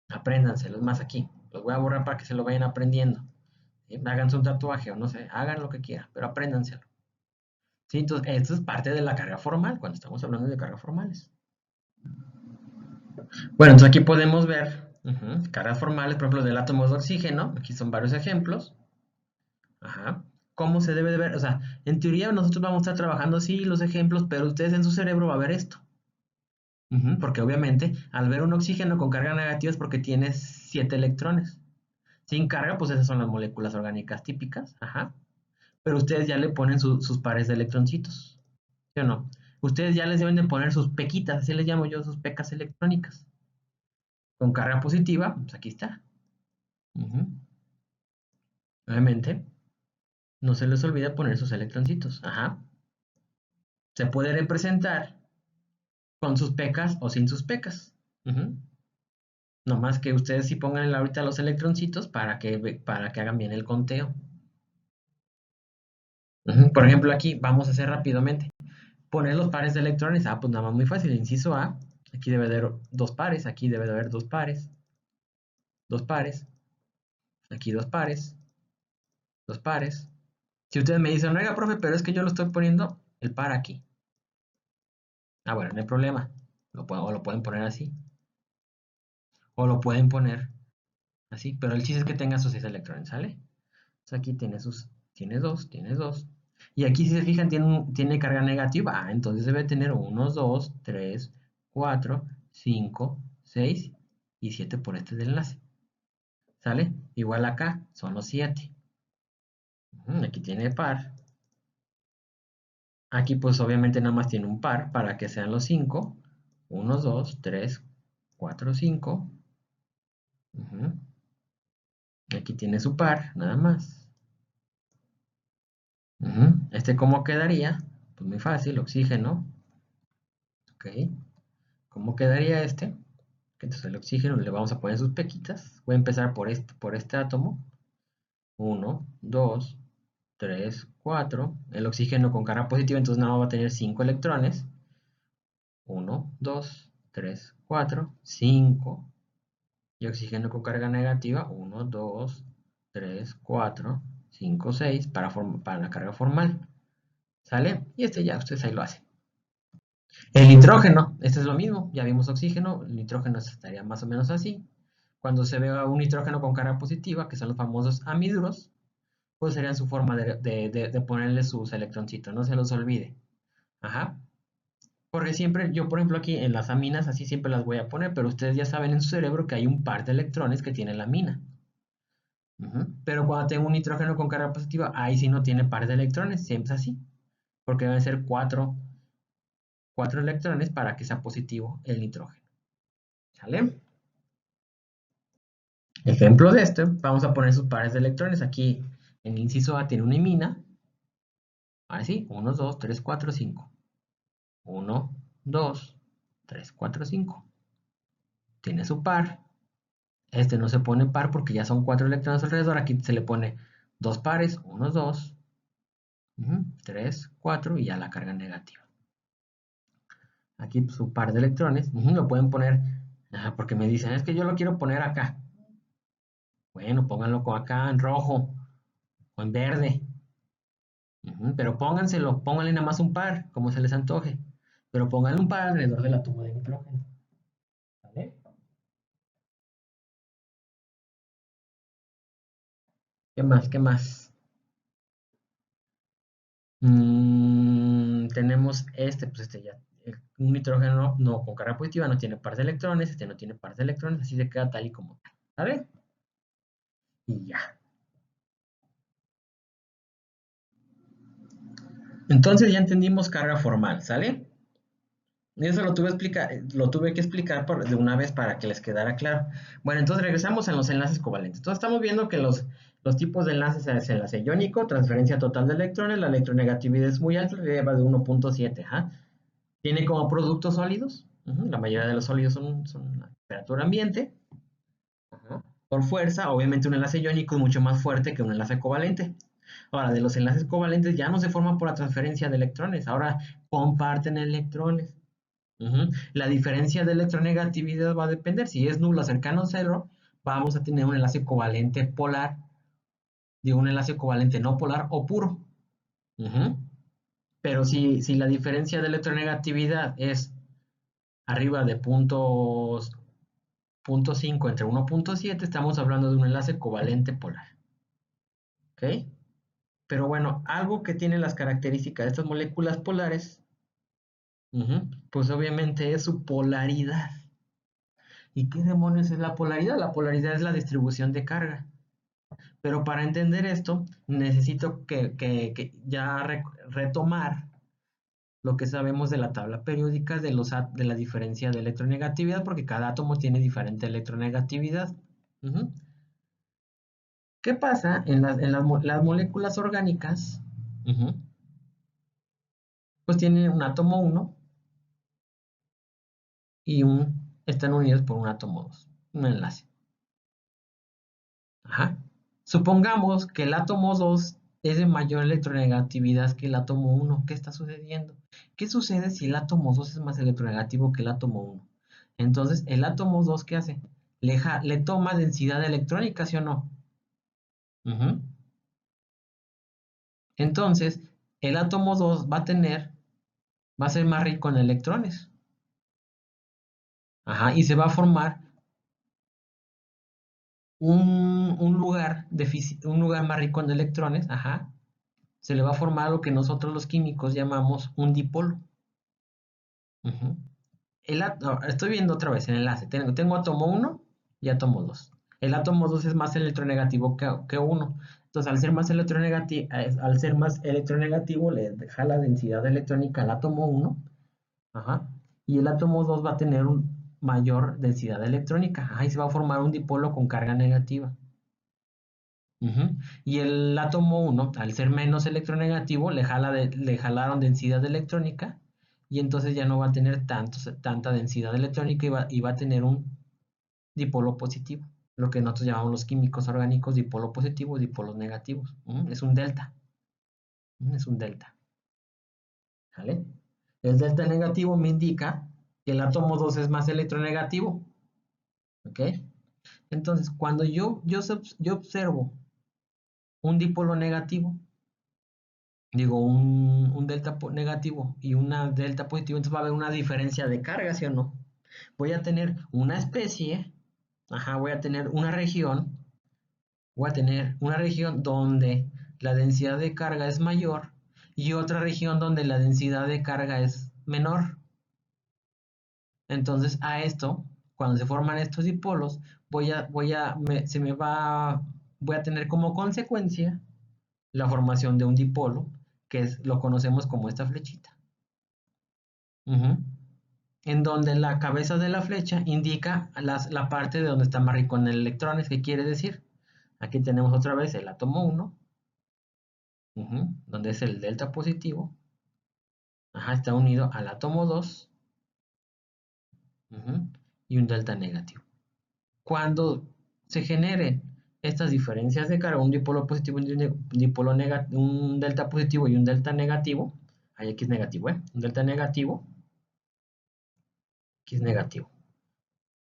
Apréndanselo, es más aquí. Los voy a borrar para que se lo vayan aprendiendo. ¿Sí? Háganse un tatuaje o no sé, hagan lo que quieran, pero apréndanselo. ¿Sí? Entonces, esto es parte de la carga formal, cuando estamos hablando de cargas formales. Bueno, entonces aquí podemos ver cargas formales, por ejemplo, del átomo de oxígeno. Aquí son varios ejemplos. Ajá. ¿Cómo se debe de ver? O sea, en teoría nosotros vamos a estar trabajando así los ejemplos, pero ustedes en su cerebro va a ver esto. Porque obviamente al ver un oxígeno con carga negativa es porque tiene 7 electrones. Sin carga, pues esas son las moléculas orgánicas típicas. Ajá. Pero ustedes ya le ponen sus pares de electroncitos. ¿Sí o no? Ustedes ya les deben de poner sus pequitas, así les llamo yo, sus pecas electrónicas. Con carga positiva, pues aquí está. Obviamente, no se les olvide poner sus electroncitos. Ajá. Se puede representar con sus pecas o sin sus pecas. No más que ustedes sí pongan ahorita los electroncitos para que hagan bien el conteo. Por ejemplo, aquí vamos a hacer rápidamente. Poner los pares de electrones. Pues nada más muy fácil. Inciso A. Aquí debe de haber dos pares. Aquí debe de haber dos pares. Dos pares. Aquí dos pares. Dos pares. Si ustedes me dicen, oiga, profe, pero es que yo lo estoy poniendo el par aquí. Bueno, no hay problema. O lo pueden poner así. O lo pueden poner así. Pero el chiste es que tenga sus 6 electrones, ¿sale? Entonces aquí tiene dos. Y aquí si se fijan tiene carga negativa. Entonces debe tener 1, 2, 3, 4, 5, 6 y 7 por este de enlace. ¿Sale? Igual acá son los 7. Aquí tiene par. Aquí pues obviamente nada más tiene un par para que sean los 5. 1, 2, 3, 4, 5. Aquí tiene su par, nada más. Este cómo quedaría, pues muy fácil, oxígeno. Ok. ¿Cómo quedaría este? Entonces el oxígeno le vamos a poner sus pequitas. Voy a empezar por este átomo. 1, 2, 3, 4. El oxígeno con carga positiva, entonces nada más va a tener 5 electrones. 1, 2, 3, 4, 5. Y oxígeno con carga negativa. 1, 2, 3, 4, 5, 6. Para la carga formal. ¿Sale? Y este ya ustedes ahí lo hacen. El nitrógeno, este es lo mismo, ya vimos oxígeno, el nitrógeno estaría más o menos así. Cuando se vea un nitrógeno con carga positiva, que son los famosos amiduros, pues serían su forma de ponerle sus electroncitos, no se los olvide. Ajá. Porque siempre, yo por ejemplo aquí en las aminas así siempre las voy a poner, pero ustedes ya saben en su cerebro que hay un par de electrones que tiene la amina. Pero cuando tengo un nitrógeno con carga positiva, ahí sí no tiene par de electrones, siempre es así. Porque deben ser 4 electrones para que sea positivo el nitrógeno. ¿Sale? Ejemplo de esto, vamos a poner sus pares de electrones. Aquí en el inciso A tiene una imina. Así, 1, 2, 3, 4, 5. 1, 2, 3, 4, 5. Tiene su par. Este no se pone par porque ya son 4 electrones alrededor. Aquí se le pone dos pares. 1, 2, 3, 4 y ya la carga negativa. Aquí su par de electrones. Lo pueden poner, porque me dicen, es que yo lo quiero poner acá. Bueno, pónganlo acá en rojo o en verde. Pero pónganle nada más un par, como se les antoje. Pero pónganle un par alrededor de la tubo de nitrógeno. ¿Vale? ¿Qué más? ¿Qué más? Tenemos pues este ya. Un nitrógeno no con carga positiva no tiene par de electrones, este no tiene par de electrones, así se queda tal y como tal. ¿Vale? Y ya. Entonces ya entendimos carga formal, ¿sale? Y eso lo tuve que explicar de una vez para que les quedara claro. Bueno, entonces regresamos a los enlaces covalentes. Entonces estamos viendo que Los tipos de enlaces es enlace iónico, transferencia total de electrones, la electronegatividad es muy alta, lleva de 1.7. Tiene como productos sólidos, la mayoría de los sólidos son a temperatura ambiente. Por fuerza, obviamente un enlace iónico es mucho más fuerte que un enlace covalente. Ahora, de los enlaces covalentes ya no se forman por la transferencia de electrones, ahora comparten electrones. La diferencia de electronegatividad va a depender. Si es nulo cercano a cero, vamos a tener un enlace covalente polar, digo un enlace covalente no polar o puro. Pero si la diferencia de electronegatividad es arriba de puntos 0.5 entre 1.7, estamos hablando de un enlace covalente polar. ¿Ok? Pero bueno, algo que tiene las características de estas moléculas polares, pues obviamente es su polaridad. ¿Y qué demonios es la polaridad? La polaridad es la distribución de carga. Pero para entender esto, necesito que ya retomar lo que sabemos de la tabla periódica de la diferencia de electronegatividad, porque cada átomo tiene diferente electronegatividad. ¿Qué pasa las moléculas orgánicas? Pues tienen un átomo 1 y están unidos por un átomo 2, un enlace. Supongamos que el átomo 2 es de mayor electronegatividad que el átomo 1. ¿Qué está sucediendo? ¿Qué sucede si el átomo 2 es más electronegativo que el átomo 1? Entonces, el átomo 2, ¿qué hace? Le toma densidad electrónica, ¿sí o no? Entonces, el átomo 2 va a ser más rico en electrones. Y se va a formar un lugar más rico en electrones. Se le va a formar lo que nosotros los químicos llamamos un dipolo. Estoy viendo otra vez el enlace. Tengo átomo 1 y átomo 2. El átomo 2 es más electronegativo que 1. Entonces, al ser más electronegativo, le deja la densidad electrónica al átomo 1. Y el átomo 2 va a tener una mayor densidad electrónica. Y se va a formar un dipolo con carga negativa. Y el átomo 1, al ser menos electronegativo, le jalaron densidad electrónica y entonces ya no va a tener tanta densidad electrónica y va a tener un dipolo positivo. Lo que nosotros llamamos los químicos orgánicos dipolo positivo y dipolos negativos. Es un delta. Es un delta. ¿Vale? El delta negativo me indica que el átomo 2 es más electronegativo. ¿Ok? Entonces, cuando yo observo un dipolo negativo, digo, un delta negativo y una delta positivo, entonces va a haber una diferencia de carga, ¿sí o no? Voy a tener una especie, voy a tener una región donde la densidad de carga es mayor y otra región donde la densidad de carga es menor. Entonces, cuando se forman estos dipolos, voy a tener como consecuencia la formación de un dipolo, lo conocemos como esta flechita. En donde la cabeza de la flecha indica la parte de donde está más rico en electrones. ¿Qué quiere decir? Aquí tenemos otra vez el átomo 1, donde es el delta positivo. Está unido al átomo 2 y un delta negativo. Cuando se generen estas diferencias de carga, un dipolo positivo y un delta positivo y un delta negativo, aquí es negativo, un delta negativo, aquí es negativo.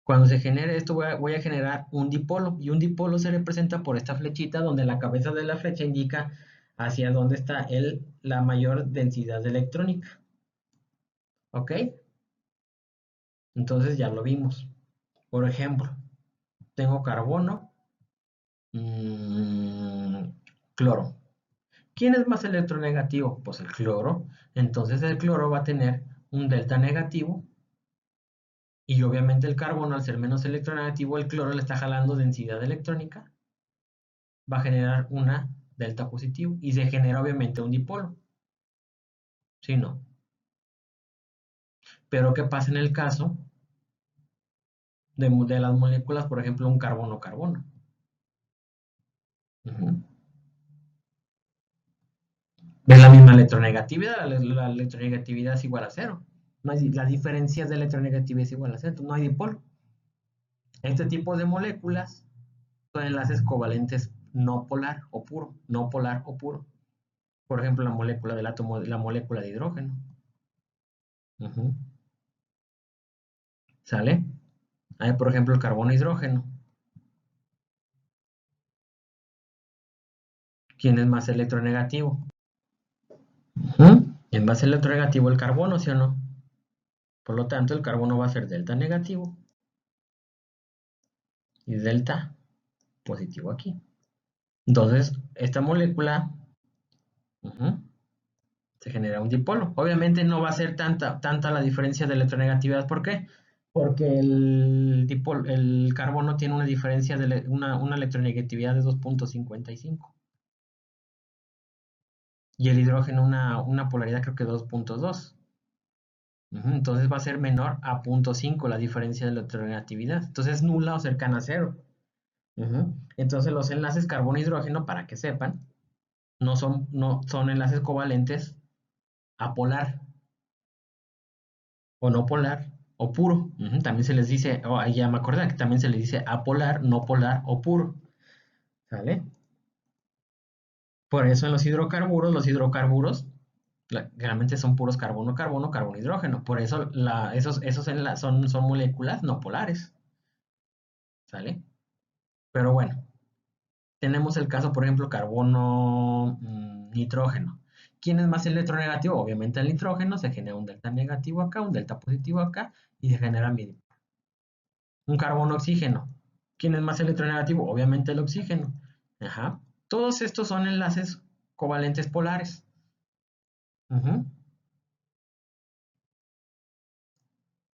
Cuando se genere esto voy a generar un dipolo y un dipolo se representa por esta flechita donde la cabeza de la flecha indica hacia dónde está la mayor densidad electrónica. ¿Ok? Entonces ya lo vimos. Por ejemplo, tengo carbono, cloro. ¿Quién es más electronegativo? Pues el cloro. Entonces el cloro va a tener un delta negativo y obviamente el carbono, al ser menos electronegativo, el cloro le está jalando densidad electrónica, va a generar una delta positivo y se genera obviamente un dipolo. ¿Sí, no? Pero ¿qué pasa en el caso de las moléculas, por ejemplo, un carbono-carbono? Es la misma electronegatividad, la electronegatividad es igual a cero. No hay, la diferencia de electronegatividad es igual a cero, no hay dipolo. Este tipo de moléculas son enlaces covalentes no polar o puro, no polar o puro. Por ejemplo, la molécula del átomo, la molécula de hidrógeno. ¿Sale? Hay, por ejemplo, el carbono-hidrógeno. ¿Quién es más electronegativo? En base electronegativo el carbono, ¿sí o no? Por lo tanto, el carbono va a ser delta negativo y delta positivo aquí. Entonces, esta molécula se genera un dipolo. Obviamente no va a ser tanta la diferencia de electronegatividad. ¿Por qué? Porque el carbono tiene una diferencia de una electronegatividad de 2.55. Y el hidrógeno una polaridad creo que 2.2. Entonces va a ser menor a 0.5 la diferencia de electronegatividad. Entonces es nula o cercana a cero. Entonces los enlaces carbono-hidrógeno, para que sepan, no son enlaces covalentes apolar o no polar o puro. También se les dice, ya me acordé que también se les dice apolar, no polar o puro. ¿Sale? Por eso en los hidrocarburos realmente son puros carbono, carbono, carbono, hidrógeno. Por eso esos son moléculas no polares. ¿Sale? Pero bueno, tenemos el caso, por ejemplo, carbono, nitrógeno. ¿Quién es más electronegativo? Obviamente el nitrógeno, se genera un delta negativo acá, un delta positivo acá, y se genera mi un carbono oxígeno. ¿Quién es más electronegativo? Obviamente el oxígeno. Ajá. Todos estos son enlaces covalentes polares.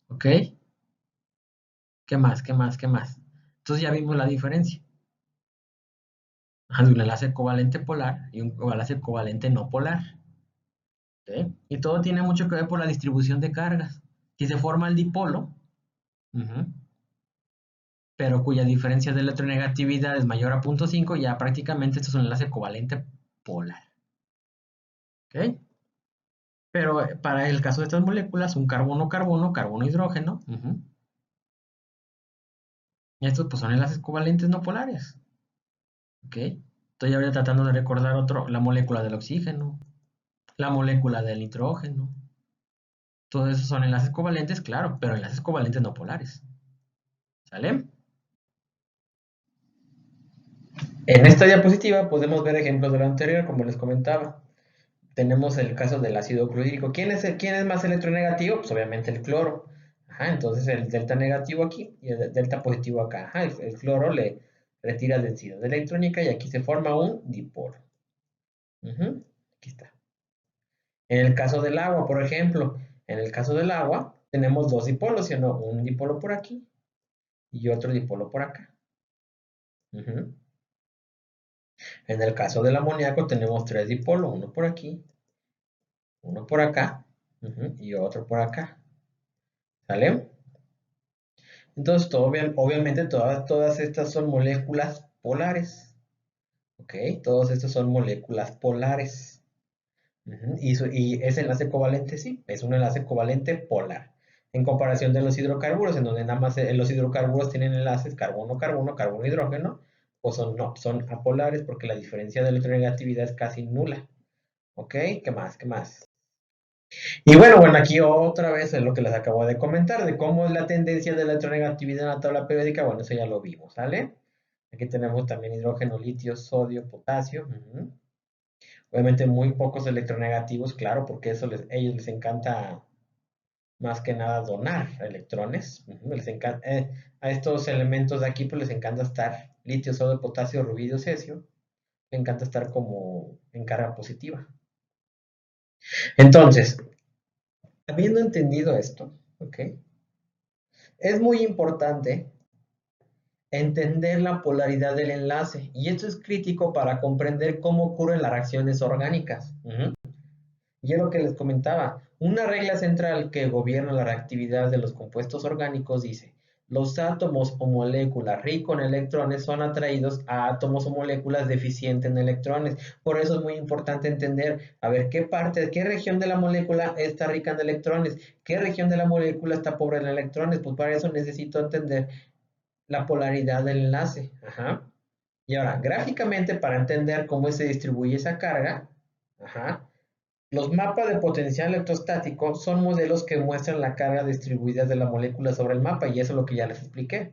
¿Ok? ¿Qué más? ¿Qué más? ¿Qué más? Entonces ya vimos la diferencia. De un enlace covalente polar y un enlace covalente no polar. ¿Ok? Y todo tiene mucho que ver por la distribución de cargas. Si se forma el dipolo, pero cuya diferencia de electronegatividad es mayor a 0.5, ya prácticamente esto es un enlace covalente polar. ¿Ok? Pero para el caso de estas moléculas, un carbono-carbono, carbono-hidrógeno, estos pues son enlaces covalentes no polares. ¿Ok? Estoy ahora tratando de recordar la molécula del oxígeno, la molécula del nitrógeno. Todos esos son enlaces covalentes, claro, pero enlaces covalentes no polares. ¿Sale? En esta diapositiva podemos ver ejemplos de lo anterior, como les comentaba. Tenemos el caso del ácido clorhídrico. ¿Quién es más electronegativo? Pues obviamente el cloro. Entonces el delta negativo aquí y el delta positivo acá. El cloro le retira densidad electrónica y aquí se forma un dipolo. Aquí está. En el caso del agua, por ejemplo, en el caso del agua tenemos dos dipolos, ¿sí o no? Un dipolo por aquí y otro dipolo por acá. En el caso del amoníaco tenemos tres dipolos, uno por aquí, uno por acá y otro por acá. ¿Sale? Entonces, obviamente todas estas son moléculas polares. ¿Ok? Todos estos son moléculas polares. Y ese enlace covalente, sí, es un enlace covalente polar. En comparación de los hidrocarburos, en donde nada más los hidrocarburos tienen enlaces carbono-carbono, carbono-hidrógeno, pues son apolares porque la diferencia de electronegatividad es casi nula. ¿Ok? ¿Qué más? ¿Qué más? Y bueno, aquí otra vez es lo que les acabo de comentar, de cómo es la tendencia de la electronegatividad en la tabla periódica. Bueno, eso ya lo vimos, ¿sale? Aquí tenemos también hidrógeno, litio, sodio, potasio. Obviamente muy pocos electronegativos, claro, porque ellos les encanta más que nada donar electrones. A estos elementos de aquí pues les encanta estar litio, sodio, potasio, rubidio, cesio. Les encanta estar como en carga positiva. Entonces, habiendo entendido esto, ¿ok? Es muy importante entender la polaridad del enlace y esto es crítico para comprender cómo ocurren las reacciones orgánicas. Y es lo que les comentaba, una regla central que gobierna la reactividad de los compuestos orgánicos dice, Los átomos o moléculas ricos en electrones son atraídos a átomos o moléculas deficientes en electrones. Por eso es muy importante entender, a ver, qué región de la molécula está rica en electrones, qué región de la molécula está pobre en electrones. Pues para eso necesito entender la polaridad del enlace. Ajá. Y ahora, gráficamente, para entender cómo se distribuye esa carga, ajá, los mapas de potencial electrostático son modelos que muestran la carga distribuida de la molécula sobre el mapa, y eso es lo que ya les expliqué.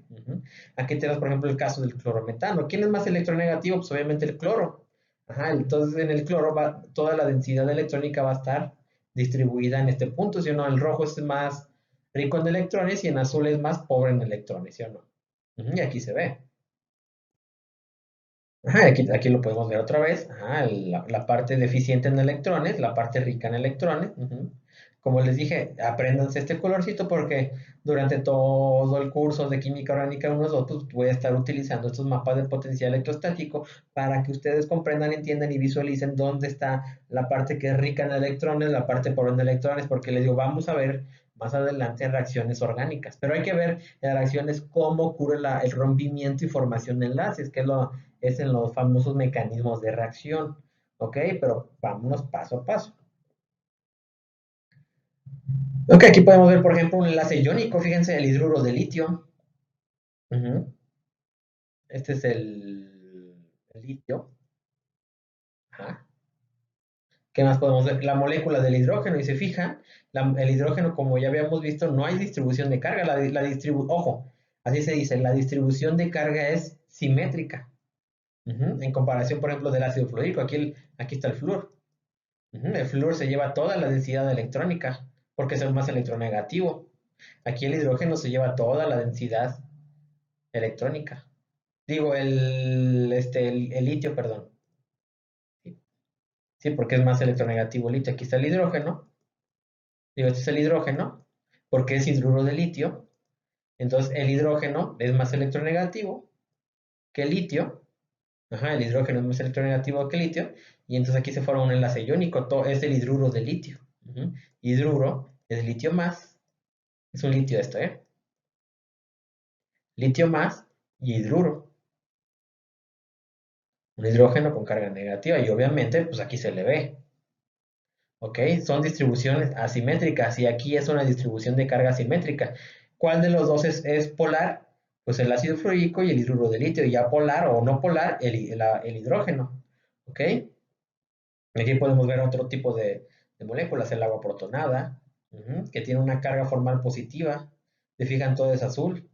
Aquí tenemos, por ejemplo, el caso del clorometano. ¿Quién es más electronegativo? Pues obviamente el cloro. Ajá, entonces en el cloro toda la densidad electrónica va a estar distribuida en este punto, ¿sí o no? El rojo es más rico en electrones y en azul es más pobre en electrones, ¿sí o no? Y aquí se ve. Ajá, aquí lo podemos ver otra vez. Ajá, la parte deficiente en electrones, la parte rica en electrones. Como les dije, apréndanse este colorcito porque durante todo el curso de química orgánica 1 2 pues voy a estar utilizando estos mapas de potencial electrostático para que ustedes comprendan, entiendan y visualicen dónde está la parte que es rica en electrones, la parte pobre en electrones, porque les digo, vamos a ver más adelante reacciones orgánicas, pero hay que ver en reacciones cómo ocurre el rompimiento y formación de enlaces, que es en los famosos mecanismos de reacción, ¿ok? Pero vámonos paso a paso. Ok, aquí podemos ver, por ejemplo, un enlace iónico, fíjense, el hidruro de litio. Este es el litio. Ajá. ¿Qué más podemos ver? La molécula del hidrógeno, y se fijan, el hidrógeno, como ya habíamos visto, no hay distribución de carga. Ojo, así se dice, la distribución de carga es simétrica. En comparación, por ejemplo, del ácido fluorhídrico, aquí está el flúor. El flúor se lleva toda la densidad electrónica porque es el más electronegativo. Aquí el hidrógeno se lleva toda la densidad electrónica. Digo, el litio, perdón. Sí, sí, porque es más electronegativo el litio. Aquí está el hidrógeno. Digo, este es el hidrógeno porque es hidruro de litio. Entonces, el hidrógeno es más electronegativo que el litio. Ajá, el hidrógeno es más electronegativo que el litio. Y entonces aquí se forma un enlace iónico. Es el hidruro de litio. Hidruro es litio más. Es un litio esto, ¿eh? Litio más y hidruro. Un hidrógeno con carga negativa y obviamente pues aquí se le ve. ¿Ok? Son distribuciones asimétricas y aquí es una distribución de carga asimétrica. ¿Cuál de los dos es polar? Pues el ácido fluorhídrico y el hidruro de litio. Y ya polar o no polar, el hidrógeno. ¿Ok? Aquí podemos ver otro tipo de moléculas, el agua protonada, que tiene una carga formal positiva. Se fijan, todo es azul.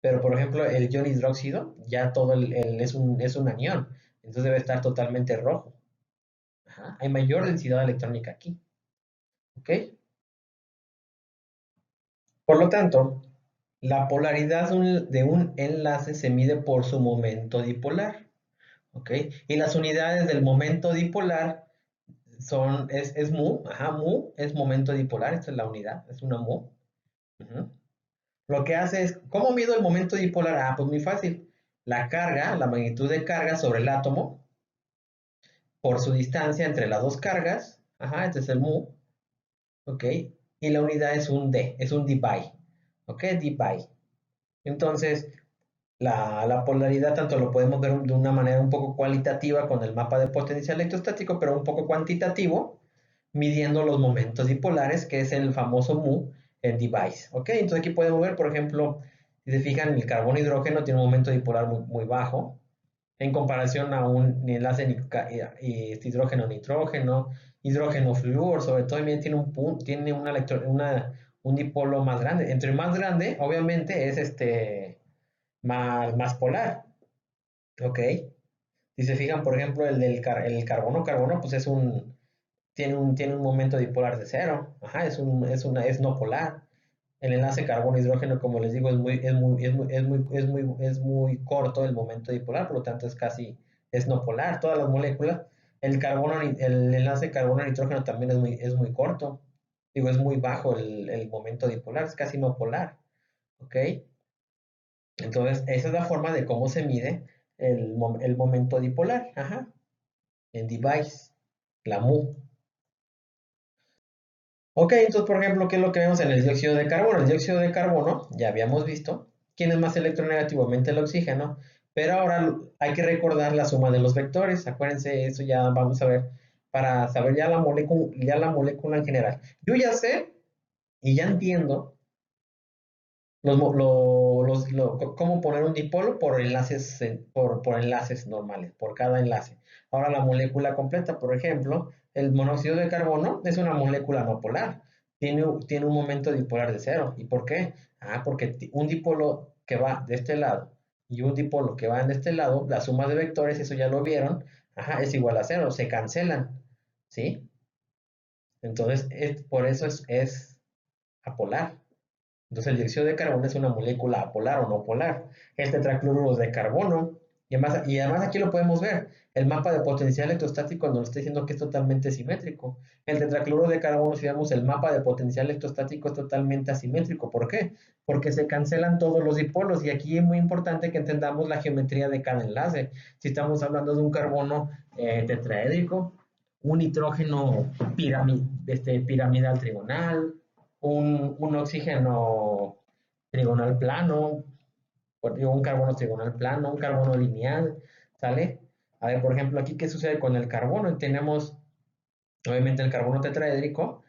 Pero, por ejemplo, el ion hidróxido, ya todo es un anión. Entonces debe estar totalmente rojo. Ajá, hay mayor densidad electrónica aquí. ¿Ok? Por lo tanto, la polaridad de un enlace se mide por su momento dipolar. ¿Ok? Y las unidades del momento dipolar es mu. Ajá, mu es momento dipolar. Esta es la unidad, es una mu. Ujú. Lo que hace es, ¿cómo mido el momento dipolar? Ah, pues muy fácil. La carga, la magnitud de carga sobre el átomo por su distancia entre las dos cargas. Ajá, este es el mu. ¿Ok? Y la unidad es un d, es un dpi. ¿Ok? Dpi. Entonces, la polaridad tanto lo podemos ver de una manera un poco cualitativa con el mapa de potencial electrostático, pero un poco cuantitativo, midiendo los momentos dipolares, que es el famoso mu en device. ¿Ok? Entonces aquí podemos ver, por ejemplo, si se fijan, el carbono hidrógeno tiene un momento dipolar muy, muy bajo en comparación a un enlace hidrógeno-nitrógeno, hidrógeno-flúor, sobre todo también tiene un dipolo más grande. Entre más grande, obviamente, es más polar. ¿Ok? Si se fijan, por ejemplo, el carbono, pues tiene un momento dipolar de cero. Ajá, es no polar. El enlace carbono-hidrógeno, como les digo, es muy corto el momento dipolar, por lo tanto es no polar. Todas las moléculas, el enlace carbono-nitrógeno también es muy corto. Digo, es muy bajo el momento dipolar, es casi no polar. ¿Ok? Entonces, esa es la forma de cómo se mide el momento dipolar. Ajá. En device, la mu. Ok, entonces, por ejemplo, ¿qué es lo que vemos en el dióxido de carbono? El dióxido de carbono, ya habíamos visto, ¿quién es más electronegativamente el oxígeno? Pero ahora hay que recordar la suma de los vectores. Acuérdense, eso ya vamos a ver para saber ya la molécula en general. Yo ya sé y ya entiendo cómo poner un dipolo por enlaces, por enlaces normales, por cada enlace. Ahora la molécula completa, por ejemplo, el monóxido de carbono es una molécula no polar. Tiene un momento dipolar de cero. ¿Y por qué? Ah, porque un dipolo que va de este lado y un dipolo que va en este lado, la suma de vectores, eso ya lo vieron, ajá, es igual a cero, se cancelan, ¿sí? Entonces, por eso es apolar. Entonces el dióxido de carbono es una molécula apolar o no polar. El tetracloruro de carbono, y además aquí lo podemos ver, el mapa de potencial electrostático nos está diciendo que es totalmente simétrico. El tetracloruro de carbono, si vemos el mapa de potencial electrostático, es totalmente asimétrico. ¿Por qué? Porque se cancelan todos los dipolos, y aquí es muy importante que entendamos la geometría de cada enlace. Si estamos hablando de un carbono tetraédrico, un nitrógeno piramidal trigonal, un oxígeno trigonal plano, digo, un carbono trigonal plano, un carbono lineal, ¿sale? A ver, por ejemplo, aquí, ¿qué sucede con el carbono? Tenemos, obviamente, el carbono tetraédrico,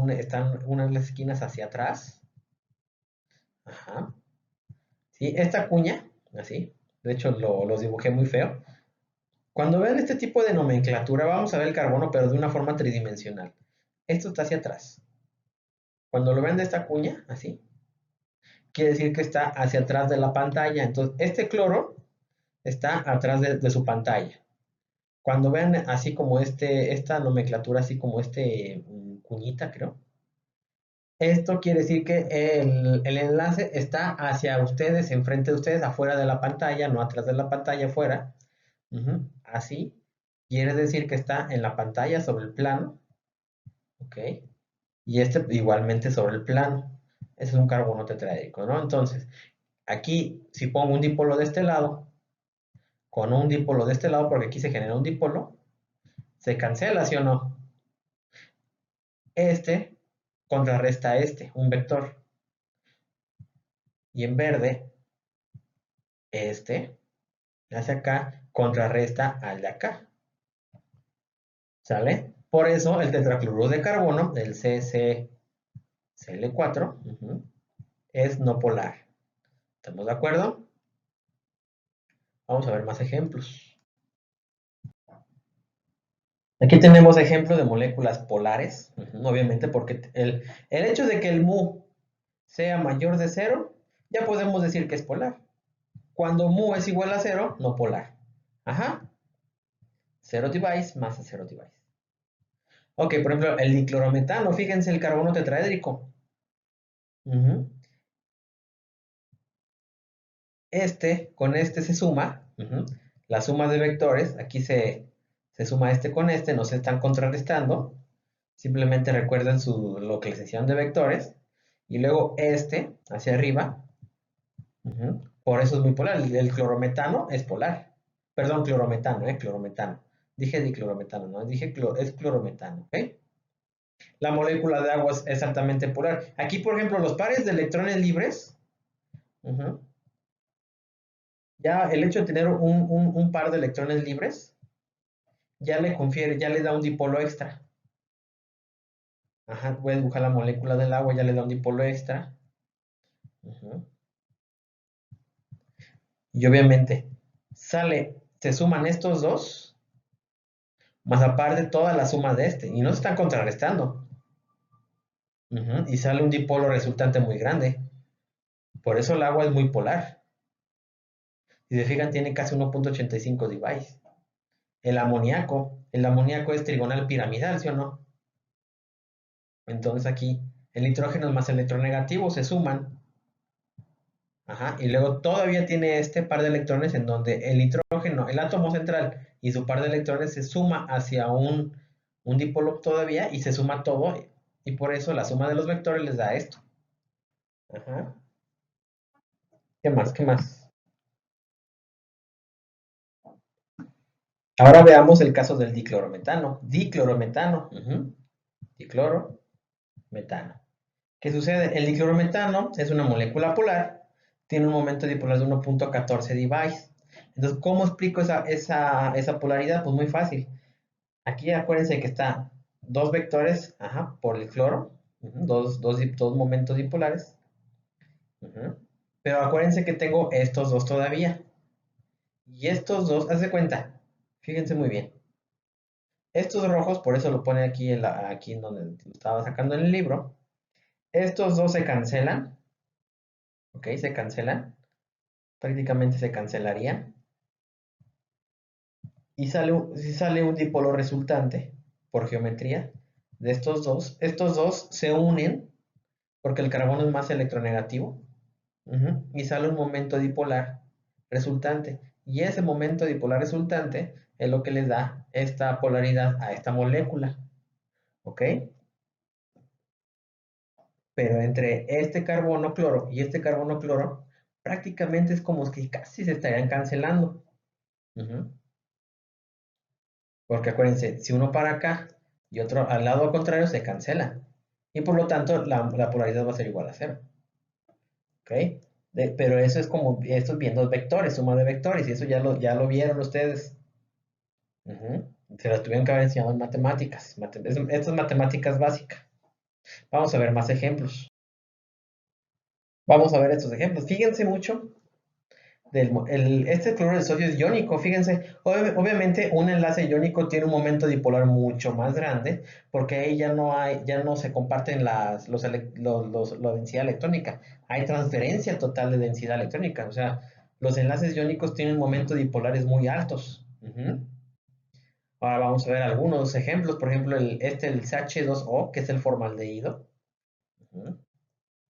están unas las esquinas hacia atrás, ajá, ¿sí? Esta cuña, así, de hecho los dibujé muy feo. Cuando vean este tipo de nomenclatura, vamos a ver el carbono, pero de una forma tridimensional. Esto está hacia atrás. Cuando lo vean de esta cuña, así, quiere decir que está hacia atrás de la pantalla. Entonces, este cloro está atrás de su pantalla. Cuando vean así como esta nomenclatura, así como cuñita, creo, esto quiere decir que el enlace está hacia ustedes, enfrente de ustedes, afuera de la pantalla, no atrás de la pantalla, afuera. Así. Quiere decir que está en la pantalla sobre el plano, ¿ok? Y este igualmente sobre el plano. Ese es un carbono tetraédrico, ¿no? Entonces, aquí, si pongo un dipolo de este lado, con un dipolo de este lado, porque aquí se genera un dipolo, se cancela, ¿sí o no? Este contrarresta a un vector. Y en verde, este, hacia acá, contrarresta al de acá. ¿Sale? Por eso el tetracloruro de carbono, el CCCl4, es no polar. ¿Estamos de acuerdo? Vamos a ver más ejemplos. Aquí tenemos ejemplos de moléculas polares, obviamente porque el hecho de que el mu sea mayor de cero, ya podemos decir que es polar. Cuando mu es igual a cero, no polar. Ajá. Cero device más cero device. Ok, por ejemplo, el diclorometano, fíjense el carbono tetraédrico. Ujú. Con este se suma, la suma de vectores, aquí se suma este con este, no se están contrarrestando, simplemente recuerden su localización de vectores, y luego hacia arriba, por eso es muy polar, el clorometano es polar, perdón, clorometano, dije diclorometano, no, es clorometano, ¿ok? La molécula de agua es exactamente polar. Aquí, por ejemplo, los pares de electrones libres, ya el hecho de tener un par de electrones libres, ya le da un dipolo extra. Ajá, voy a dibujar la molécula del agua, ya le da un dipolo extra. Ujú. Y obviamente, se suman estos dos, más aparte toda la suma de y no se están contrarrestando. Y sale un dipolo resultante muy grande. Por eso el agua es muy polar. Si se fijan, tiene casi 1.85 device. El amoníaco es trigonal piramidal, ¿sí o no? Entonces aquí el nitrógeno más el electronegativo se suman. Ajá, y luego todavía tiene este par de electrones en donde el nitrógeno, el átomo central y su par de electrones se suma hacia un dipolo todavía y se suma todo. Y por eso la suma de los vectores les da esto. Ajá. ¿Qué más? ¿Qué más? Ahora veamos el caso del diclorometano. Diclorometano. Dicloro. metano. ¿Qué sucede? El diclorometano es una molécula polar, tiene un momento dipolar de 1.14 divised. Entonces, ¿cómo explico esa polaridad? Pues muy fácil. Aquí acuérdense que está dos vectores, por el cloro, dos momentos dipolares. Pero acuérdense que tengo estos dos todavía. Y estos dos, haz de cuenta, fíjense muy bien. Estos rojos, por eso lo pone aquí aquí en donde lo estaba sacando en el libro. Estos dos se cancelan, ¿ok? Se cancelan, prácticamente se cancelarían. Y si sale un dipolo resultante por geometría de estos dos se unen porque el carbono es más electronegativo. Y sale un momento dipolar resultante. Y ese momento dipolar resultante es lo que les da esta polaridad a esta molécula. ¿Ok? Pero entre este carbono cloro y este carbono cloro, prácticamente es como que casi se estarían cancelando. Porque acuérdense, si uno para acá y otro al lado contrario, se cancela. Y por lo tanto, la polaridad va a ser igual a cero. ¿Ok? Pero eso es como, estos viendo vectores, suma de vectores, y eso ya lo vieron ustedes. Se las tuvieron que haber enseñado en matemáticas. Esto es matemáticas básicas. Vamos a ver más ejemplos. Vamos a ver estos ejemplos. Fíjense mucho. Este cloruro de sodio es iónico, fíjense. Obviamente un enlace iónico tiene un momento dipolar mucho más grande porque ahí ya no se comparten la densidad electrónica. Hay transferencia total de densidad electrónica. O sea, los enlaces iónicos tienen momentos dipolares muy altos. Ahora vamos a ver algunos ejemplos. Por ejemplo, el CH2O, que es el formaldehído. Este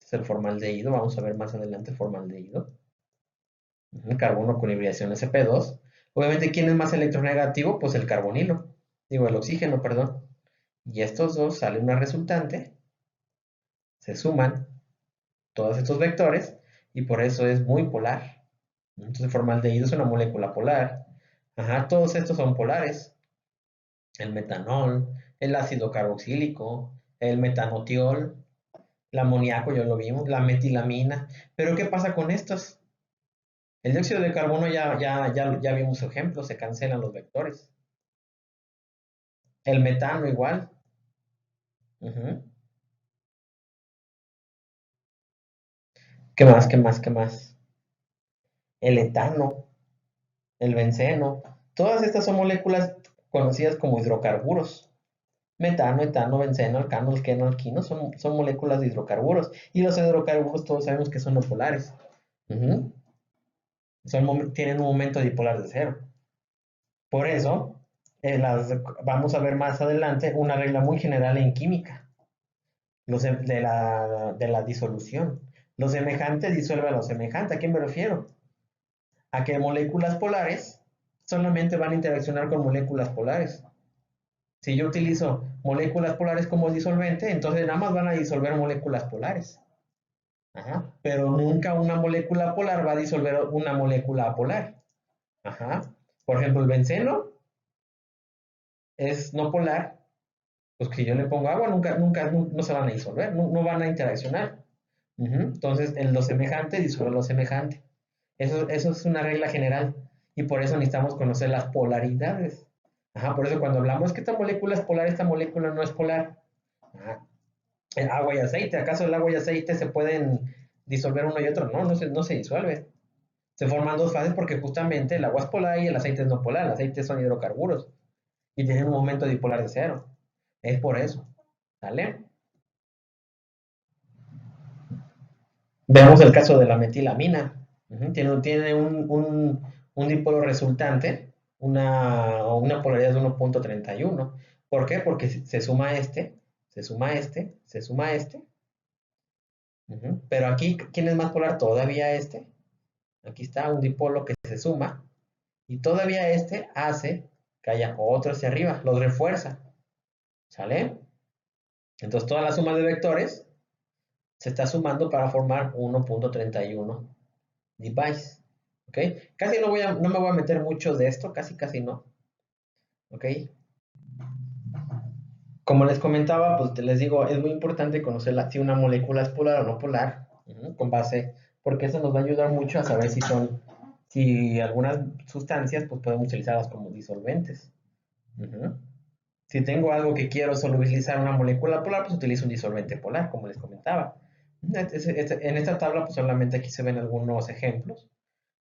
es el formaldehído. Vamos a ver más adelante el formaldehído. Carbono con hibridación sp2. Obviamente, ¿quién es más electronegativo? Pues el carbonilo. Digo, el oxígeno, perdón. Y estos dos sale una resultante. Se suman todos estos vectores y por eso es muy polar. Entonces, el formaldehído es una molécula polar. Todos estos son polares. El metanol, el ácido carboxílico, el metanotiol, el amoníaco, ya lo vimos, la metilamina. Pero ¿qué pasa con estos? El dióxido de carbono ya vimos ejemplos, se cancelan los vectores. El metano igual. Ujú. ¿Qué más? ¿Qué más? ¿Qué más? El etano, el benceno. Todas estas son moléculas conocidas como hidrocarburos. Metano, etano, benceno, alcano, alqueno, alquino son moléculas de hidrocarburos. Y los hidrocarburos todos sabemos que son no polares. Ujú. Tienen un momento dipolar de cero. Por eso, vamos a ver más adelante una regla muy general en química de la disolución. Lo semejante disuelve a lo semejante. ¿A qué me refiero? A que moléculas polares solamente van a interaccionar con moléculas polares. Si yo utilizo moléculas polares como disolvente, entonces nada más van a disolver moléculas polares. Pero nunca una molécula polar va a disolver una molécula apolar. Por ejemplo, el benceno es no polar, pues que yo le pongo agua, nunca no se van a disolver, no van a interaccionar. Entonces, en lo semejante disuelve lo semejante. Eso es una regla general y por eso necesitamos conocer las polaridades. Por eso cuando hablamos que esta molécula es polar, esta molécula no es polar. Ajá. El agua y aceite, ¿acaso el agua y aceite se pueden disolver uno y otro? No, no se disuelve. Se forman dos fases porque justamente el agua es polar y el aceite es no polar. El aceite son hidrocarburos y tienen un momento dipolar de cero. Es por eso. ¿Sale? Veamos el caso de la metilamina. Tiene un dipolo resultante, una polaridad de 1.31. ¿Por qué? Porque se suma este, se suma este, se suma este. Pero aquí, ¿quién es más polar? Todavía este. Aquí está un dipolo que se suma. Y todavía este hace que haya otro hacia arriba, los refuerza. ¿Sale? Entonces toda la suma de vectores se está sumando para formar 1.31 device. ¿Ok? Casi no me voy a meter mucho de esto, casi no. ¿Ok? Como les comentaba, pues les digo, es muy importante conocer si una molécula es polar o no polar, con base, porque eso nos va a ayudar mucho a saber si algunas sustancias, pues podemos utilizarlas como disolventes. Ujú. Si tengo algo que quiero solubilizar una molécula polar, pues utilizo un disolvente polar, como les comentaba. En esta tabla, pues solamente aquí se ven algunos ejemplos.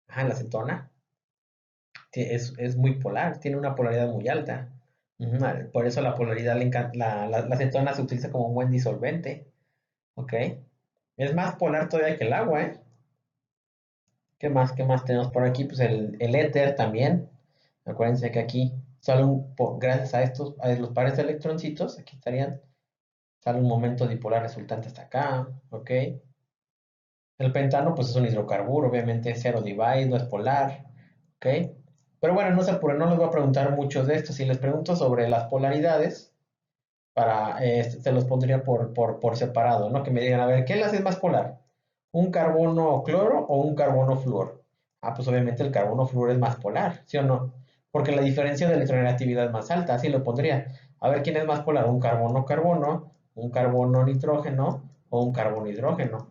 Ajá, la acetona es muy polar, tiene una polaridad muy alta. Ujú, por eso la polaridad, la acetona se utiliza como un buen disolvente. ¿Ok? Es más polar todavía que el agua, ¿eh? ¿Qué más tenemos por aquí? Pues el éter también. Acuérdense que aquí sale gracias a a los pares de electroncitos, aquí estarían, sale un momento dipolar resultante hasta acá, ¿ok? El pentano, pues es un hidrocarburo, obviamente es cero divide, no es polar, ¿ok? Pero bueno, no se apuren, no les voy a preguntar mucho de esto. Si les pregunto sobre las polaridades, se los pondría por separado, ¿no? Que me digan, a ver, ¿qué enlace es más polar? ¿Un carbono cloro o un carbono flúor? Ah, pues obviamente el carbono flúor es más polar, ¿sí o no? Porque la diferencia de electronegatividad es más alta, así lo pondría. A ver, ¿quién es más polar? ¿Un carbono-carbono, un carbono-nitrógeno o un carbono-hidrógeno?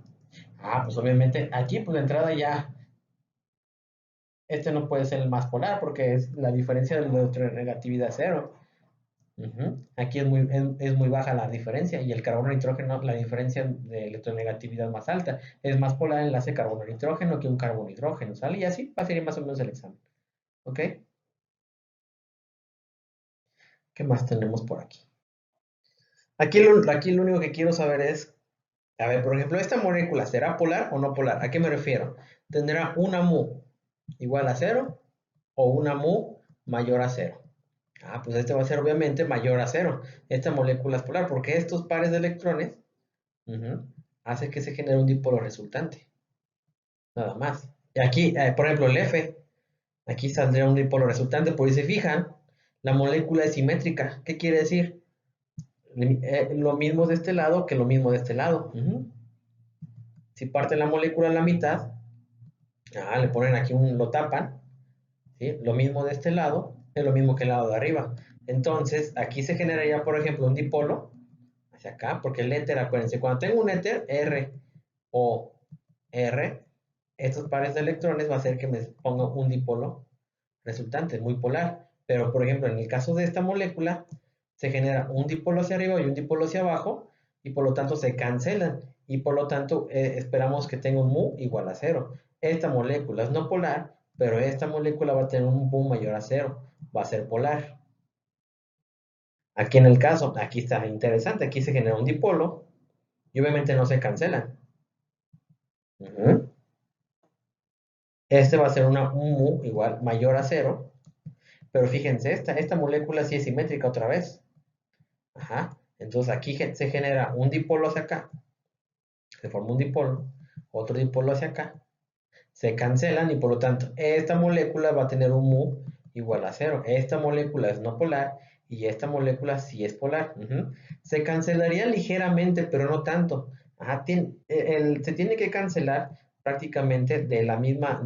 Ah, pues obviamente aquí, pues de entrada ya, este no puede ser el más polar porque es la diferencia de la electronegatividad es cero. Aquí es muy baja la diferencia y el carbono-nitrógeno, la diferencia de electronegatividad más alta. Es más polar el enlace carbono-nitrógeno que un carbono-hidrógeno, ¿sale? Y así va a ser más o menos el examen. ¿Ok? ¿Qué más tenemos por aquí? Aquí lo único que quiero saber es, a ver, por ejemplo, ¿esta molécula será polar o no polar? ¿A qué me refiero? ¿Tendrá una mu igual a cero o una mu mayor a cero? Ah, pues este va a ser obviamente mayor a cero. Esta molécula es polar porque estos pares de electrones Ujú. Hace que se genere un dipolo resultante, nada más. Y aquí, por ejemplo, el F, aquí saldría un dipolo resultante, porque si se fijan, la molécula es simétrica. ¿Qué quiere decir? Lo mismo de este lado que lo mismo de este lado. Si parte la molécula a la mitad, le ponen aquí lo tapan, ¿sí? Lo mismo de este lado es lo mismo que el lado de arriba. Entonces, aquí se generaría, por ejemplo, un dipolo hacia acá, porque el éter, acuérdense, cuando tengo un éter, R o R, estos pares de electrones va a hacer que me ponga un dipolo resultante, muy polar. Pero, por ejemplo, en el caso de esta molécula, se genera un dipolo hacia arriba y un dipolo hacia abajo, y por lo tanto se cancelan. Y por lo tanto, esperamos que tenga un mu igual a cero. Esta molécula es no polar, pero esta molécula va a tener un mu mayor a cero. Va a ser polar. Aquí en el caso, aquí está interesante, aquí se genera un dipolo y obviamente no se cancelan. Ujú. Este va a ser un mu igual mayor a cero, pero fíjense, esta molécula sí es simétrica otra vez. Ajá. Entonces aquí se genera un dipolo hacia acá, se forma un dipolo, otro dipolo hacia acá, se cancelan y por lo tanto esta molécula va a tener un mu igual a cero. Esta molécula es no polar y esta molécula sí es polar. Se cancelaría ligeramente, pero no tanto. Ajá, se tiene que cancelar prácticamente de la misma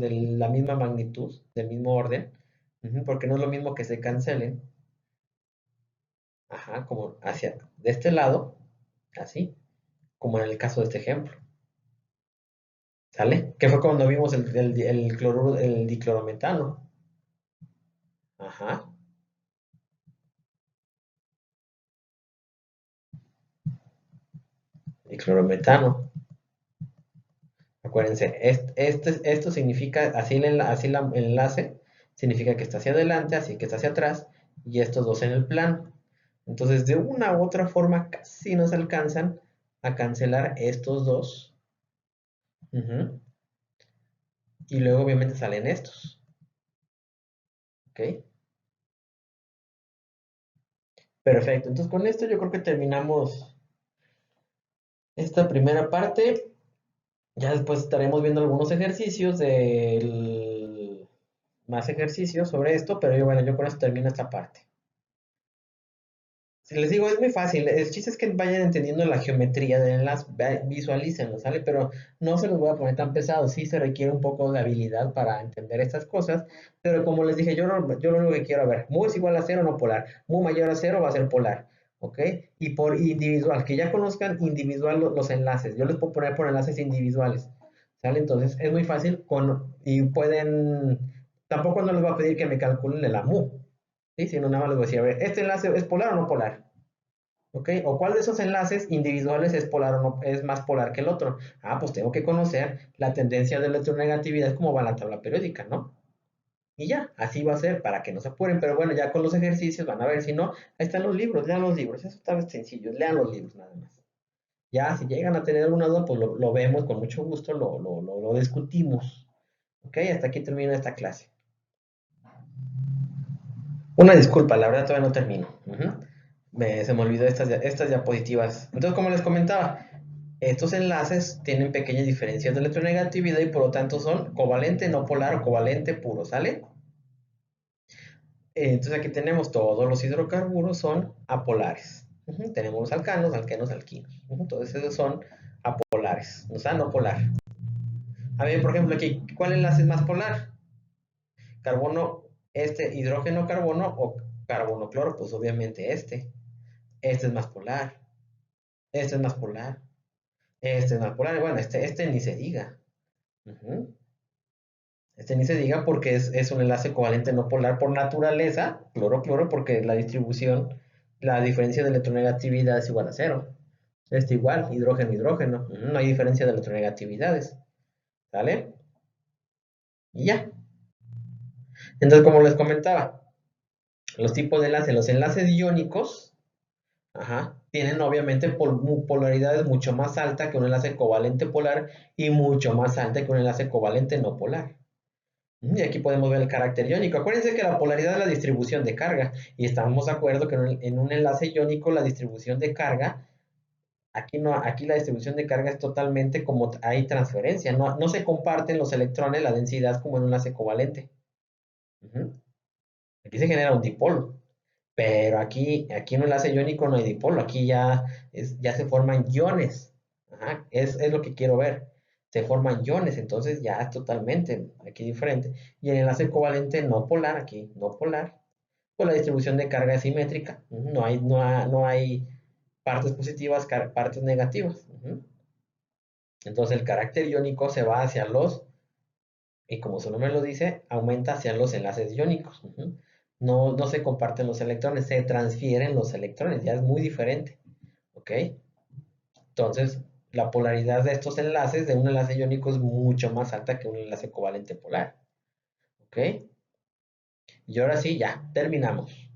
magnitud, del mismo orden, porque no es lo mismo que se cancelen, ajá, como hacia de este lado, así, como en el caso de este ejemplo. ¿Sale? Que fue cuando vimos el diclorometano. Ajá, diclorometano. Acuérdense, esto significa, el enlace significa que está hacia adelante, así que está hacia atrás, y estos dos en el plano. Entonces, de una u otra forma, casi nos alcanzan a cancelar estos dos. Ujú. Y luego, obviamente, salen estos. ¿Ok? Perfecto. Entonces, con esto yo creo que terminamos esta primera parte. Ya después estaremos viendo algunos ejercicios más ejercicios sobre esto, pero bueno, yo con esto termino esta parte. Si les digo, es muy fácil. El chiste es que vayan entendiendo la geometría del enlace, visualícenlo, ¿sale? Pero no se los voy a poner tan pesado. Sí se requiere un poco de habilidad para entender estas cosas. Pero como les dije, yo lo único que quiero ver, mu es igual a cero, no polar. Mu mayor a cero va a ser polar. ¿ok? Y por individual, que ya conozcan individual los enlaces. Yo les puedo poner por enlaces individuales, ¿sale? Entonces es muy fácil y pueden, tampoco no les voy a pedir que me calculen el AMU, ¿sí? Sino nada más les voy a decir, a ver, ¿este enlace es polar o no polar? ¿Ok? ¿O cuál de esos enlaces individuales es polar o no, es más polar que el otro? Ah, pues tengo que conocer la tendencia de electronegatividad, cómo va la tabla periódica, ¿no? Y ya, así va a ser para que no se apuren. Pero bueno, ya con los ejercicios van a ver. Si no, ahí están los libros, lean los libros. Eso está sencillo, lean los libros nada más. Ya, si llegan a tener alguna duda, pues lo vemos con mucho gusto, lo discutimos. ¿Ok? Hasta aquí termina esta clase. Una disculpa, la verdad todavía no termino. Se me olvidó estas diapositivas. Entonces, como les comentaba, estos enlaces tienen pequeñas diferencias de electronegatividad y por lo tanto son covalente no polar o covalente puro, ¿sale? Entonces aquí tenemos todos los hidrocarburos son apolares. Tenemos los alcanos, alquenos, alquinos. Entonces esos son apolares, o sea, no polar. A ver, por ejemplo, aquí, ¿cuál enlace es más polar? Carbono, hidrógeno, carbono o carbono, cloro, pues obviamente este. Este es más polar, este es más polar, este es más polar. Bueno, este ni se diga. Ujú. Este ni se diga porque es un enlace covalente no polar por naturaleza, cloro-cloro, porque la diferencia de electronegatividad es igual a cero. Este igual, hidrógeno-hidrógeno. No hay diferencia de electronegatividades. ¿Sale? Y ya. Entonces, como les comentaba, los tipos de enlaces, los enlaces iónicos, tienen obviamente polaridades mucho más altas que un enlace covalente polar y mucho más alta que un enlace covalente no polar. Y aquí podemos ver el carácter iónico. Acuérdense que la polaridad es la distribución de carga. Y estamos de acuerdo que en un enlace iónico la distribución de carga, aquí, no, aquí la distribución de carga es totalmente como hay transferencia. No se comparten los electrones, la densidad como en un enlace covalente. Aquí se genera un dipolo. Pero aquí en un enlace iónico no hay dipolo. Aquí ya se forman iones. Es lo que quiero ver. Se forman iones, entonces ya es totalmente aquí diferente. Y el enlace covalente no polar, aquí no polar, pues la distribución de carga es simétrica. No hay partes positivas, partes negativas. Entonces el carácter iónico se va hacia y como su nombre lo dice, aumenta hacia los enlaces iónicos. No se comparten los electrones, se transfieren los electrones, ya es muy diferente. ¿Ok? Entonces, la polaridad de estos enlaces de un enlace iónico es mucho más alta que un enlace covalente polar. ¿Ok? Y ahora sí, ya, terminamos.